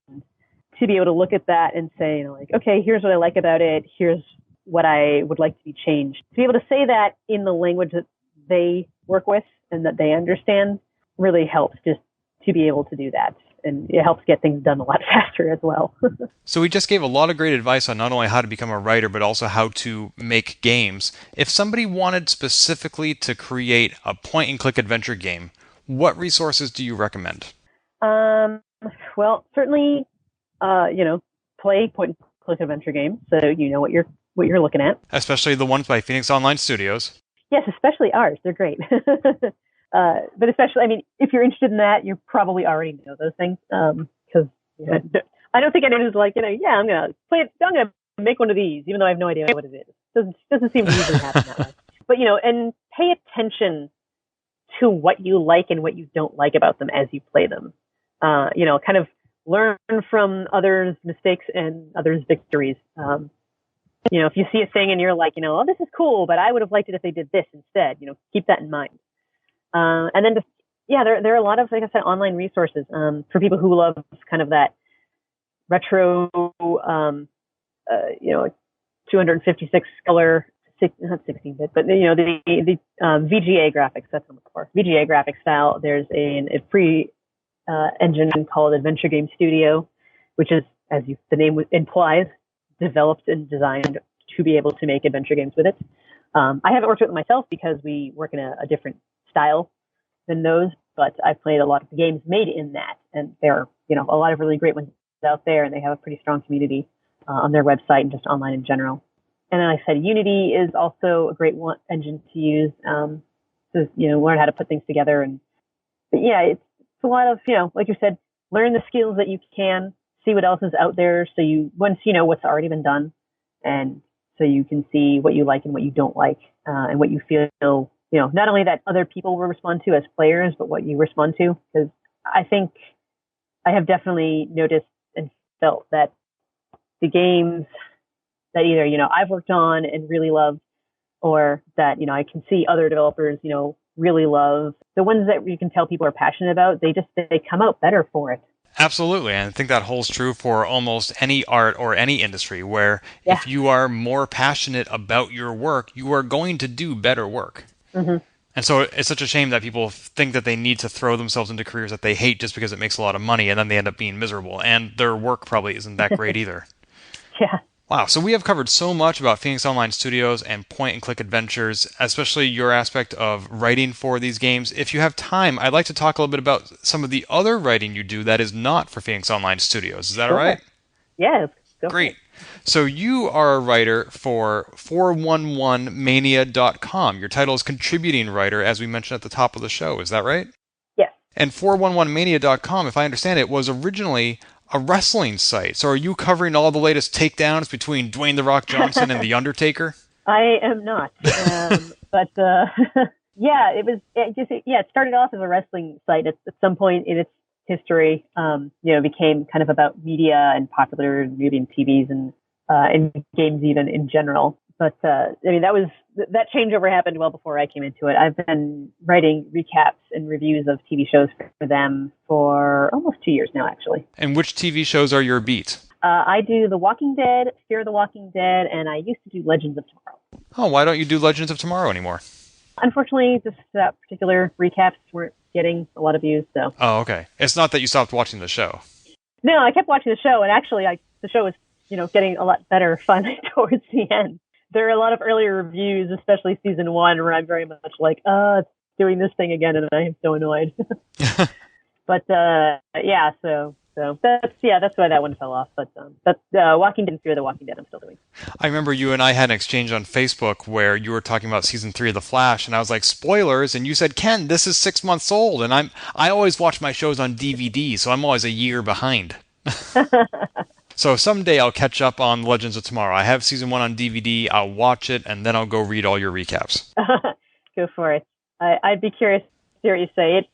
to be able to look at that and say, okay, here's what I like about it. Here's what I would like to be changed. To be able to say that in the language that they work with and that they understand really helps just to be able to do that. and it helps get things done a lot faster as well. So we just gave a lot of great advice on not only how to become a writer, but also how to make games. If somebody wanted specifically to create a point-and-click adventure game, what resources do you recommend? Well, certainly, play point-and-click adventure games, so you know what you're looking at. Especially the ones by Phoenix Online Studios. Yes, especially ours. They're great. But especially, I mean, if you're interested in that, you probably already know those things. Because I don't think anyone is like, I'm going to play it. I'm going to make one of these, even though I have no idea what it is. Doesn't seem to usually happen that way. But, and pay attention to what you like and what you don't like about them as you play them. Kind of learn from others' mistakes and others' victories. If you see a thing and you're like, oh, this is cool, but I would have liked it if they did this instead, keep that in mind. And then there are a lot of, like I said, online resources, for people who love kind of that retro, 256 color, not 16-bit, but the VGA graphics, that's what I'm looking for. VGA graphics style. There's a free, engine called Adventure Game Studio, which is, as the name implies, developed and designed to be able to make adventure games with it. I haven't worked with it myself because we work in a different style than those, but I've played a lot of the games made in that, and there are a lot of really great ones out there, and they have a pretty strong community on their website and just online in general. And then like I said, Unity is also a great engine to use to learn how to put things together. But it's a lot of like you said, learn the skills that you can, see what else is out there, so once you know what's already been done, and so you can see what you like and what you don't like, and what you feel, not only that other people will respond to as players, but what you respond to. Because I think I have definitely noticed and felt that the games that either, I've worked on and really love, or that, I can see other developers, really love, the ones that you can tell people are passionate about, they come out better for it. Absolutely, and I think that holds true for almost any art or any industry, where if you are more passionate about your work, you are going to do better work. Mm-hmm. And so it's such a shame that people think that they need to throw themselves into careers that they hate just because it makes a lot of money, and then they end up being miserable, and their work probably isn't that great either. Yeah. Wow, so we have covered so much about Phoenix Online Studios and point-and-click adventures, especially your aspect of writing for these games. If you have time, I'd like to talk a little bit about some of the other writing you do that is not for Phoenix Online Studios. Is that all right? Yeah. Great. So you are a writer for 411mania.com. Your title is contributing writer, as we mentioned at the top of the show. Is that right? Yes. And 411mania.com, if I understand it, was originally a wrestling site. So are you covering all the latest takedowns between Dwayne "The Rock" Johnson and The Undertaker? I am not. But it started off as a wrestling site. At some point in its history, became kind of about media and popular movie and TVs and games even in general. But that changeover happened well before I came into it. I've been writing recaps and reviews of TV shows for them for almost 2 years now, actually. And which TV shows are your beat? I do The Walking Dead, Fear the Walking Dead, and I used to do Legends of Tomorrow. Oh, why don't you do Legends of Tomorrow anymore? Unfortunately, just that particular recaps weren't getting a lot of views. So. Oh, okay. It's not that you stopped watching the show. No, I kept watching the show, and actually, the show was getting a lot better finally towards the end. There are a lot of earlier reviews, especially season 1, where I'm very much like, it's doing this thing again, and I am so annoyed. But so that's why that one fell off. But that's Walking Dead and Fear the Walking Dead I'm still doing. I remember you and I had an exchange on Facebook where you were talking about season 3 of The Flash, and I was like, spoilers, and you said, Ken, this is 6 months old, and I always watch my shows on DVD, so I'm always a year behind. So someday I'll catch up on Legends of Tomorrow. I have season 1 on DVD. I'll watch it, and then I'll go read all your recaps. Go for it. I'd be curious to hear what you say.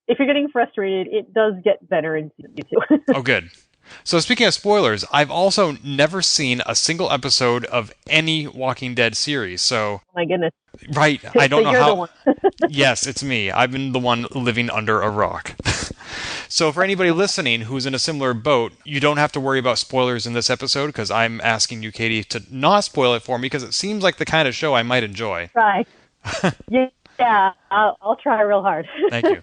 If you're getting frustrated, it does get better in season 2. Oh, good. So speaking of spoilers, I've also never seen a single episode of any Walking Dead series. So, oh my goodness. Right. I don't know how. The one. Yes, it's me. I've been the one living under a rock. So for anybody listening who's in a similar boat, you don't have to worry about spoilers in this episode, because I'm asking you, Katie, to not spoil it for me, because it seems like the kind of show I might enjoy. Try. Yeah, I'll try real hard. Thank you.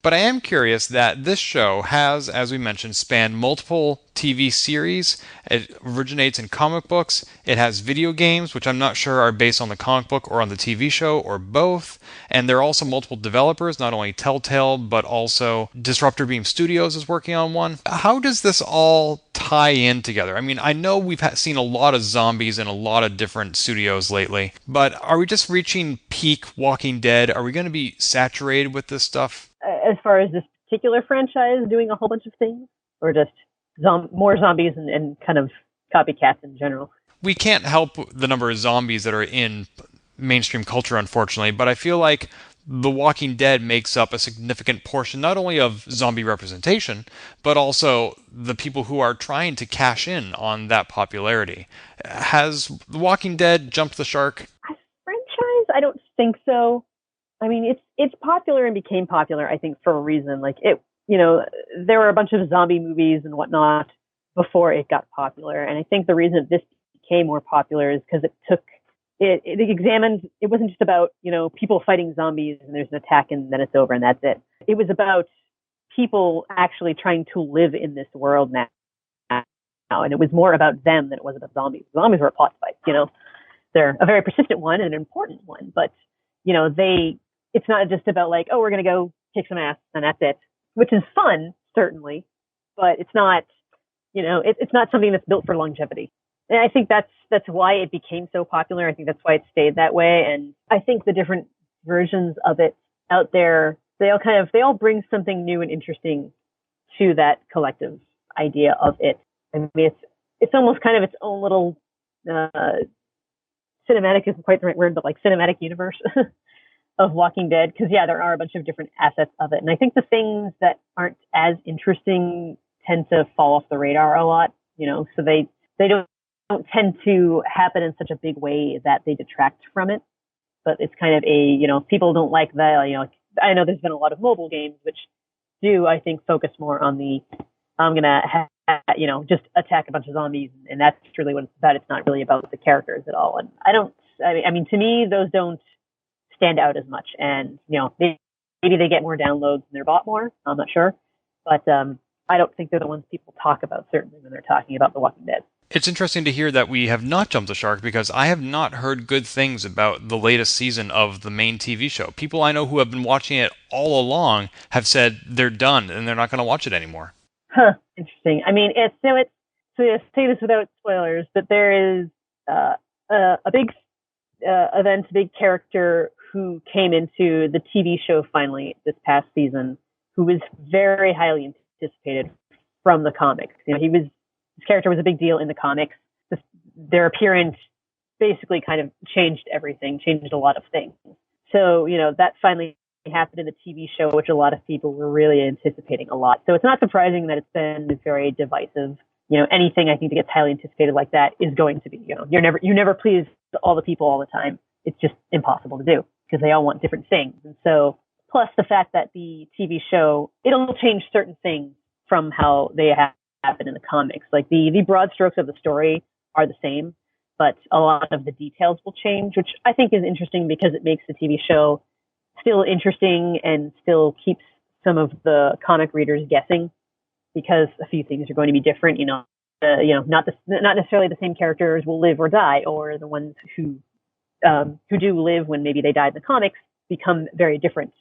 But I am curious that this show has, as we mentioned, spanned multiple TV series. It originates in comic books. It has video games, which I'm not sure are based on the comic book or on the TV show or both. And there are also multiple developers, not only Telltale, but also Disruptor Beam Studios is working on one. How does this all tie in together? I mean, I know we've seen a lot of zombies in a lot of different studios lately, but are we just reaching peak Walking Dead? Are we going to be saturated with this stuff? As far as this particular franchise doing a whole bunch of things, or just more zombies and kind of copycats in general? We can't help the number of zombies that are in mainstream culture, unfortunately, but I feel like The Walking Dead makes up a significant portion not only of zombie representation, but also the people who are trying to cash in on that popularity. Has The Walking Dead jumped the shark? As a franchise, I don't think so. I mean, it's popular and became popular, I think, for a reason. Like there were a bunch of zombie movies and whatnot before it got popular, and I think the reason this became more popular is because it examined. It wasn't just about people fighting zombies and there's an attack and then it's over and that's it. It was about people actually trying to live in this world now, and it was more about them than it was about zombies. Zombies were a plot device. They're a very persistent one and an important one, but it's not just about like, oh, we're going to go kick some ass and that's it, which is fun, certainly, but it's not, it's not something that's built for longevity. And I think that's why it became so popular. I think that's why it stayed that way. And I think the different versions of it out there, they all bring something new and interesting to that collective idea of it. I mean, it's almost kind of its own little, cinematic isn't quite the right word, but like cinematic universe of Walking Dead, because there are a bunch of different assets of it, and I think the things that aren't as interesting tend to fall off the radar a lot, so they don't tend to happen in such a big way that they detract from it. But it's kind of people don't like that. I know there's been a lot of mobile games which do, I think, focus more on the I'm gonna just attack a bunch of zombies, and that's really what it's about. It's not really about the characters at all, and I mean, to me, those don't stand out as much, and maybe they get more downloads and they're bought more. I'm not sure, but I don't think they're the ones people talk about, certainly when they're talking about The Walking Dead. It's interesting to hear that we have not jumped the shark, because I have not heard good things about the latest season of the main TV show. People I know who have been watching it all along have said they're done and they're not going to watch it anymore. Huh. Interesting. I mean, to say this without spoilers, but there is a big event, a big character who came into the TV show finally this past season, who was very highly anticipated from the comics. His character was a big deal in the comics. Their appearance basically kind of changed everything, changed a lot of things. So, that finally happened in the TV show, which a lot of people were really anticipating a lot. So it's not surprising that it's been very divisive. Anything I think that gets highly anticipated like that is going to be, you never please all the people all the time. It's just impossible to do because they all want different things. And so, plus the fact that the TV show, it'll change certain things from how they happen in the comics. Like the broad strokes of the story are the same, but a lot of the details will change, which I think is interesting because it makes the TV show still interesting and still keeps some of the comic readers guessing, because a few things are going to be different. Not necessarily the same characters will live or die, or the ones who do live when maybe they died in the comics become very different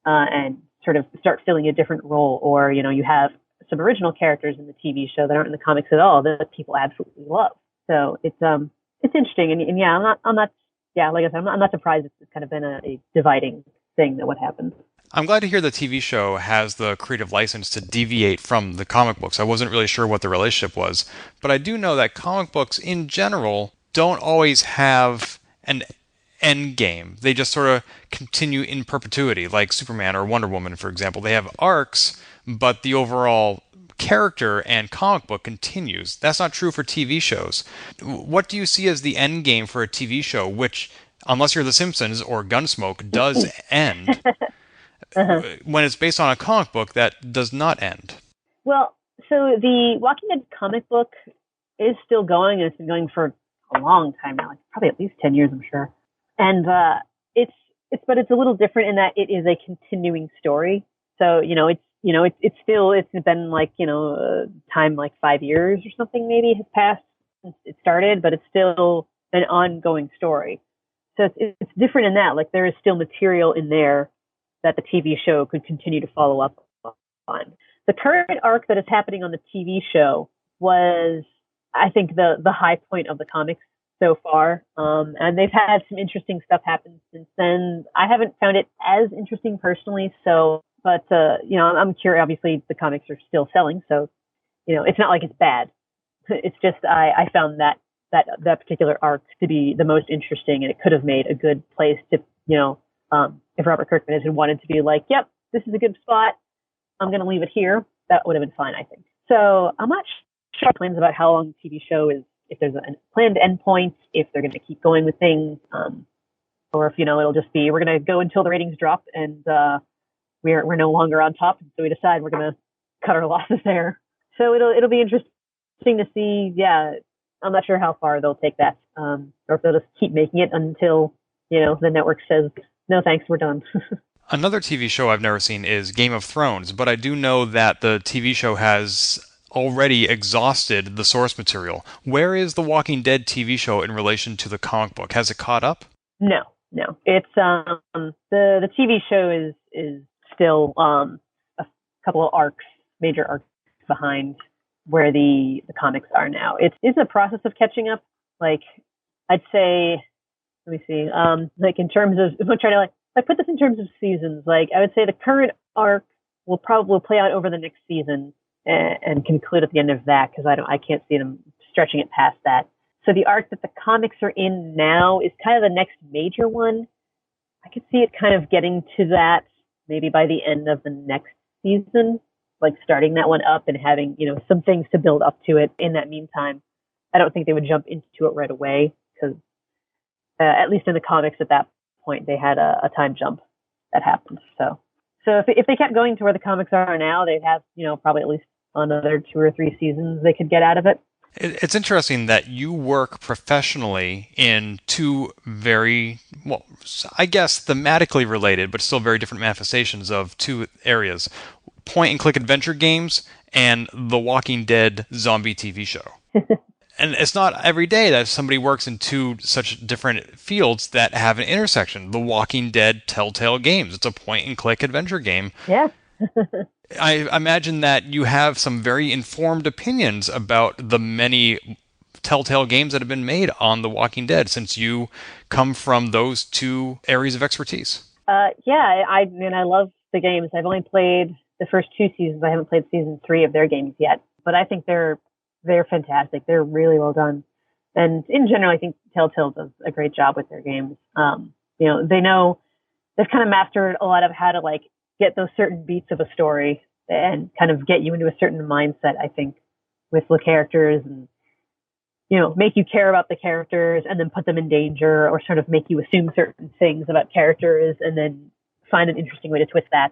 and sort of start filling a different role. Or you have some original characters in the TV show that aren't in the comics at all that people absolutely love. So it's interesting, and I'm not like I said, I'm not surprised it's kind of been a dividing thing that what happened. I'm glad to hear the TV show has the creative license to deviate from the comic books. I wasn't really sure what the relationship was, but I do know that comic books in general don't always have an end game. They just sort of continue in perpetuity, like Superman or Wonder Woman, for example. They have arcs, but the overall character and comic book continues. That's not true for TV shows. What do you see as the end game for a TV show, which, unless you're The Simpsons or Gunsmoke, does end? When it's based on a comic book, that does not end. Well, so the Walking Dead comic book is still going, and it's been going for a long time now, like probably at least 10 years, I'm sure. And it's a little different in that it is a continuing story. So, it's been like, time like 5 years or something maybe has passed since it started, but it's still an ongoing story. So it's different in that, like there is still material in there that the TV show could continue to follow up on. The current arc that is happening on the TV show was, I think, the high point of the comics so far. And they've had some interesting stuff happen since then. I haven't found it as interesting personally, but I'm curious. Obviously, the comics are still selling, so it's not like it's bad. It's just I found that particular arc to be the most interesting, and it could have made a good place to if Robert Kirkman had wanted to be like, yep, this is a good spot, I'm going to leave it here, that would have been fine, I think. So I'm not sure plans about how long the TV show is, if there's a planned endpoint, if they're going to keep going with things, or if it'll just be we're going to go until the ratings drop and we're no longer on top, so we decide we're going to cut our losses there. So it'll be interesting to see. Yeah, I'm not sure how far they'll take that, or if they'll just keep making it until the network says no thanks, we're done. Another TV show I've never seen is Game of Thrones, but I do know that the TV show has already exhausted the source material. Where is the Walking Dead TV show in relation to the comic book? Has it caught up? No. It's the TV show is still a couple of major arcs behind where the comics are now. It's a process of catching up. Like I'd say, let me see. Like in terms of, if I'm trying to put this in terms of seasons, like I would say the current arc will probably play out over the next season and conclude at the end of that, because I can't see them stretching it past that. So the arc that the comics are in now is kind of the next major one. I could see it kind of getting to that maybe by the end of the next season, like starting that one up and having, some things to build up to it in that meantime. I don't think they would jump into it right away, because at least in the comics at that point, they had a time jump that happened. So if they kept going to where the comics are now, they'd have, probably at least another 2 or 3 seasons they could get out of it. It's interesting that you work professionally in two very, well, I guess thematically related, but still very different manifestations of two areas. Point-and-click adventure games and the Walking Dead zombie TV show. And it's not every day that somebody works in two such different fields that have an intersection. The Walking Dead Telltale Games. It's a point-and-click adventure game. Yeah. I imagine that you have some very informed opinions about the many Telltale games that have been made on The Walking Dead, since you come from those two areas of expertise. Yeah, I love the games. I've only played the first 2 seasons. I haven't played season 3 of their games yet, but I think they're fantastic. They're really well done. And in general, I think Telltale does a great job with their games. They've kind of mastered a lot of how to get those certain beats of a story and kind of get you into a certain mindset, I think, with the characters and, make you care about the characters and then put them in danger, or sort of make you assume certain things about characters and then find an interesting way to twist that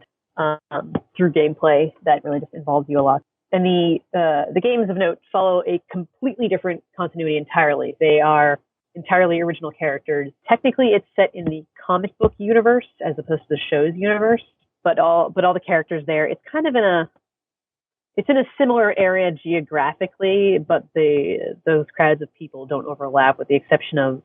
through gameplay that really just involves you a lot. And the games of note follow a completely different continuity entirely. They are entirely original characters. Technically, it's set in the comic book universe as opposed to the show's universe. But all the characters there, it's kind of it's in a similar area geographically, but those crowds of people don't overlap, with the exception of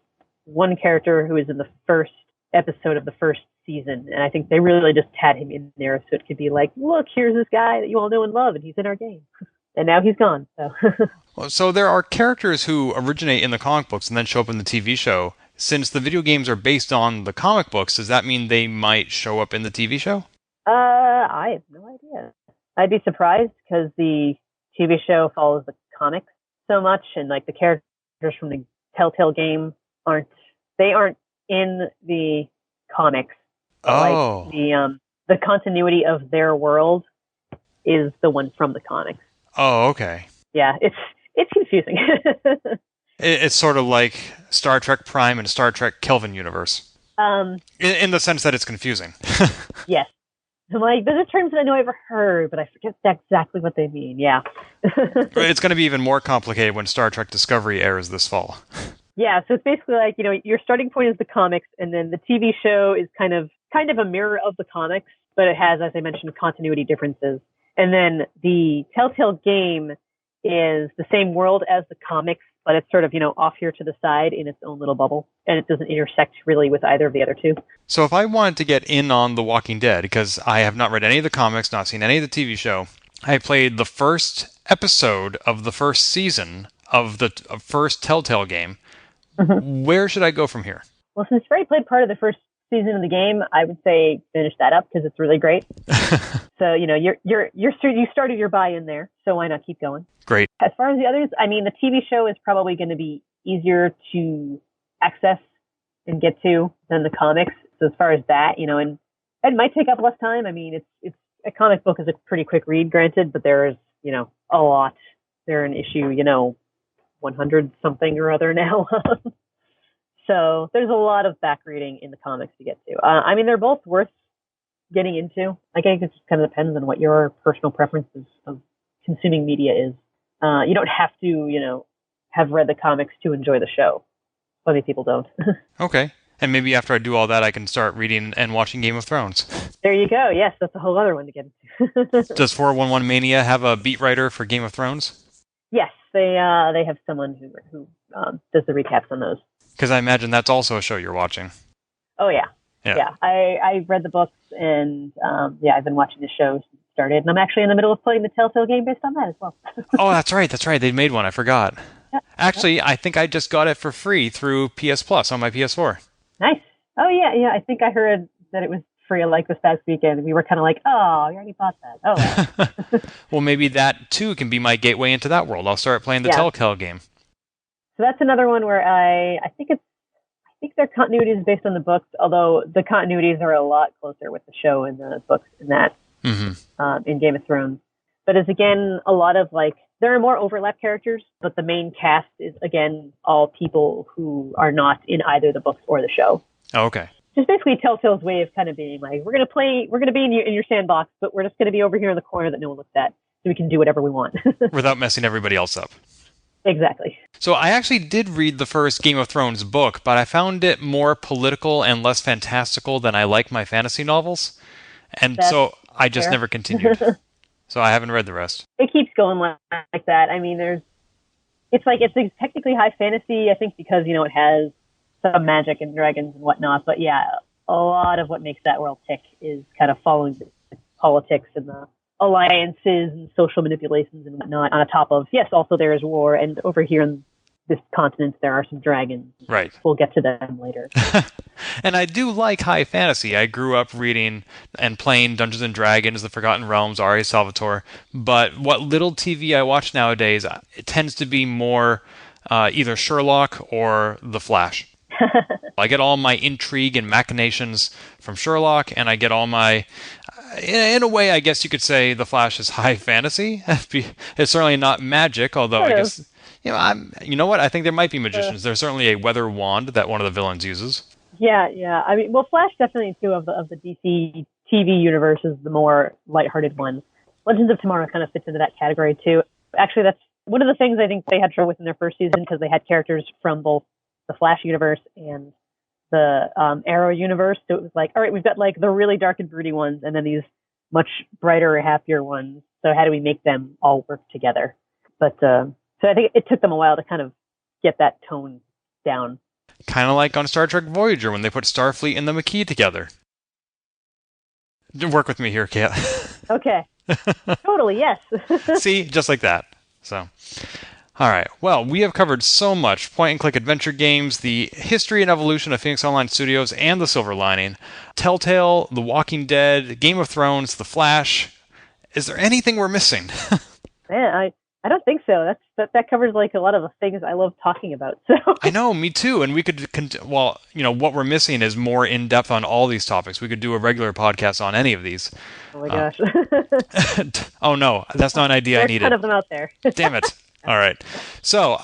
one character who is in the first episode of the first season. And I think they really just had him in there so it could be like, look, here's this guy that you all know and love, and he's in our game. And now he's gone. So there are characters who originate in the comic books and then show up in the TV show. Since the video games are based on the comic books, does that mean they might show up in the TV show? I have no idea. I'd be surprised, because the TV show follows the comics so much, and the characters from the Telltale game aren't in the comics. Oh. The continuity of their world is the one from the comics. Oh, okay. Yeah, it's confusing. It's sort of like Star Trek Prime and Star Trek Kelvin universe. In the sense that it's confusing. Yes. I'm those are terms that I know I've heard, but I forget exactly what they mean. Yeah. It's going to be even more complicated when Star Trek Discovery airs this fall. Yeah, so it's basically your starting point is the comics, and then the TV show is kind of a mirror of the comics, but it has, as I mentioned, continuity differences. And then the Telltale game is the same world as the comics, but it's sort of, off here to the side in its own little bubble, and it doesn't intersect really with either of the other two. So if I wanted to get in on The Walking Dead, because I have not read any of the comics, not seen any of the TV show, I played the first episode of the first season of the first Telltale game. Mm-hmm. Where should I go from here? Well, since you've already played part of the first season of the game, I would say finish that up because it's really great. So, you started your buy-in there, so why not keep going? Great. As far as the others, I mean, the TV show is probably going to be easier to access and get to than the comics. So as far as that, and it might take up less time. I mean, it's a comic book is a pretty quick read, granted, but there's, a lot. They're an issue, 100 something or other now. So there's a lot of back reading in the comics to get to. I mean, they're both worth getting into. I guess it just kind of depends on what your personal preferences of consuming media is. You don't have to, have read the comics to enjoy the show. Plenty of people don't. Okay. And maybe after I do all that, I can start reading and watching Game of Thrones. There you go. Yes, that's a whole other one to get into. Does 411 Mania have a beat writer for Game of Thrones? Yes, they have someone who does the recaps on those. Because I imagine that's also a show you're watching. Oh, yeah. I read the books, and I've been watching the show since it started. And I'm actually in the middle of playing the Telltale game based on that as well. Oh, that's right. They made one. I forgot. Yeah. Actually, I think I just got it for free through PS Plus on my PS4. Nice. Oh, yeah. I think I heard that it was free like this past weekend. We were kind of like, oh, you already bought that. Oh, well. Well, maybe that, too, can be my gateway into that world. I'll start playing the Telltale game. So that's another one where I think their continuity is based on the books, although the continuities are a lot closer with the show and the books in that, in Game of Thrones. But it's, again, a lot of, there are more overlap characters, but the main cast is, again, all people who are not in either the books or the show. Oh, okay. Just basically Telltale's way of kind of being like, we're going to be in your sandbox, but we're just going to be over here in the corner that no one looks at, so we can do whatever we want. Without messing everybody else up. Exactly. So I actually did read the first Game of Thrones book, but I found it more political and less fantastical than I like my fantasy novels. And so I just never continued. So I haven't read the rest. It keeps going like that. I mean, it's technically high fantasy, I think, because, it has some magic and dragons and whatnot. But yeah, a lot of what makes that world tick is kind of following the politics and the alliances and social manipulations and whatnot on top of, yes, also there is war. And over here in this continent, there are some dragons. Right. We'll get to them later. And I do like high fantasy. I grew up reading and playing Dungeons and Dragons, The Forgotten Realms, R.A. Salvatore. But what little TV I watch nowadays, it tends to be more either Sherlock or The Flash. I get all my intrigue and machinations from Sherlock, and I get all my... In a way, I guess you could say The Flash is high fantasy. It's certainly not magic, although I guess... You know what? I think there might be magicians. There's certainly a weather wand that one of the villains uses. Yeah. I mean, well, Flash definitely too of the DC TV universe is the more lighthearted one. Legends of Tomorrow kind of fits into that category too. Actually, that's one of the things I think they had trouble with in their first season because they had characters from both the Flash universe and the Arrow universe. So it was like, all right, we've got the really dark and broody ones, and then these much brighter, happier ones. So how do we make them all work together? But so I think it took them a while to kind of get that tone down. Kind of like on Star Trek Voyager when they put Starfleet and the Maquis together. Work with me here, Kate. Okay. Totally, yes. See, just like that. So, all right. Well, we have covered so much point-and-click adventure games, the history and evolution of Phoenix Online Studios and the Silver Lining, Telltale, The Walking Dead, Game of Thrones, The Flash. Is there anything we're missing? Man, I don't think so. That covers a lot of the things I love talking about. So I know, me too. And we could, what we're missing is more in depth on all these topics. We could do a regular podcast on any of these. Oh my gosh. Oh no, that's not an idea I needed. There's a ton of them out there. Damn it. All right. So,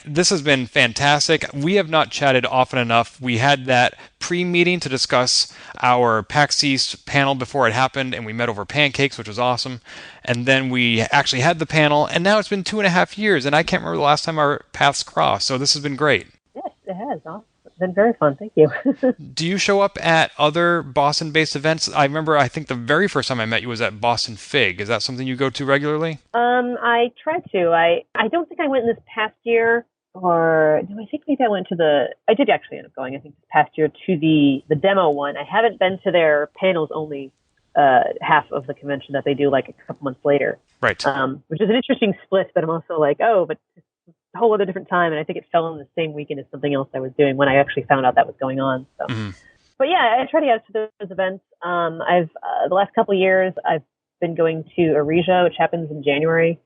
this has been fantastic. We have not chatted often enough. We had that pre-meeting to discuss our PAX East panel before it happened, and we met over pancakes, which was awesome. And then we actually had the panel, and now it's been 2.5 years, and I can't remember the last time our paths crossed. So this has been great. Yes, it has. Awesome. been very fun. Thank you. Do you show up at other Boston-based events? I remember, I think the very first time I met you was at Boston Fig. Is that something you go to regularly? I try to. I don't think I went this past year, or no, I think maybe I went to I did actually end up going, I think, this past year to the demo one. I haven't been to their panels only half of the convention that they do like a couple months later. Right. Which is an interesting split, but I'm also like, oh, but it's a whole other different time. And I think it fell on the same weekend as something else I was doing when I actually found out that was going on. So, But yeah, I try to get to those events. I've the last couple of years, I've been going to Aresia, which happens in January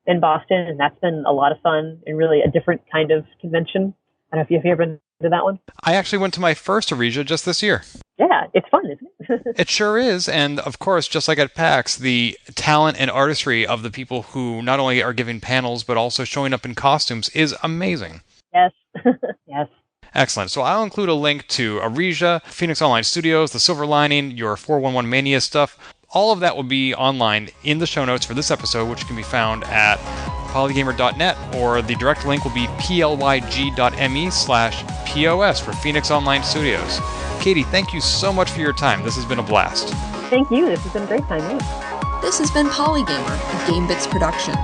in Boston, and that's been a lot of fun and really a different kind of convention. I don't know if you've ever been to that one. I actually went to my first Aresia just this year. Yeah, it's fun, isn't it? It sure is. And of course, just like at PAX, the talent and artistry of the people who not only are giving panels, but also showing up in costumes is amazing. Yes. Yes. Excellent. So I'll include a link to Aresia, Phoenix Online Studios, The Silver Lining, your 411 Mania stuff. All of that will be online in the show notes for this episode, which can be found at polygamer.net, or the direct link will be plyg.me/POS for Phoenix Online Studios. Katie, thank you so much for your time. This has been a blast. Thank you. This has been a great time. Yeah. This has been Polygamer, a Gamebits production.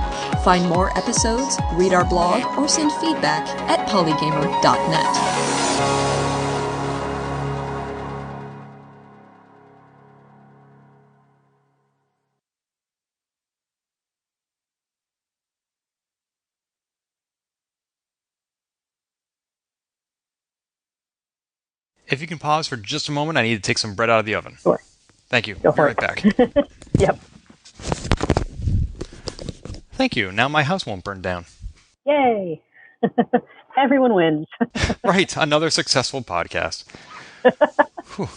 Find more episodes, read our blog, or send feedback at polygamer.net. If you can pause for just a moment, I need to take some bread out of the oven. Sure. Thank you. Go Be for right it. back. Yep. Thank you. Now my house won't burn down. Yay. Everyone wins. Right. Another successful podcast. Whew.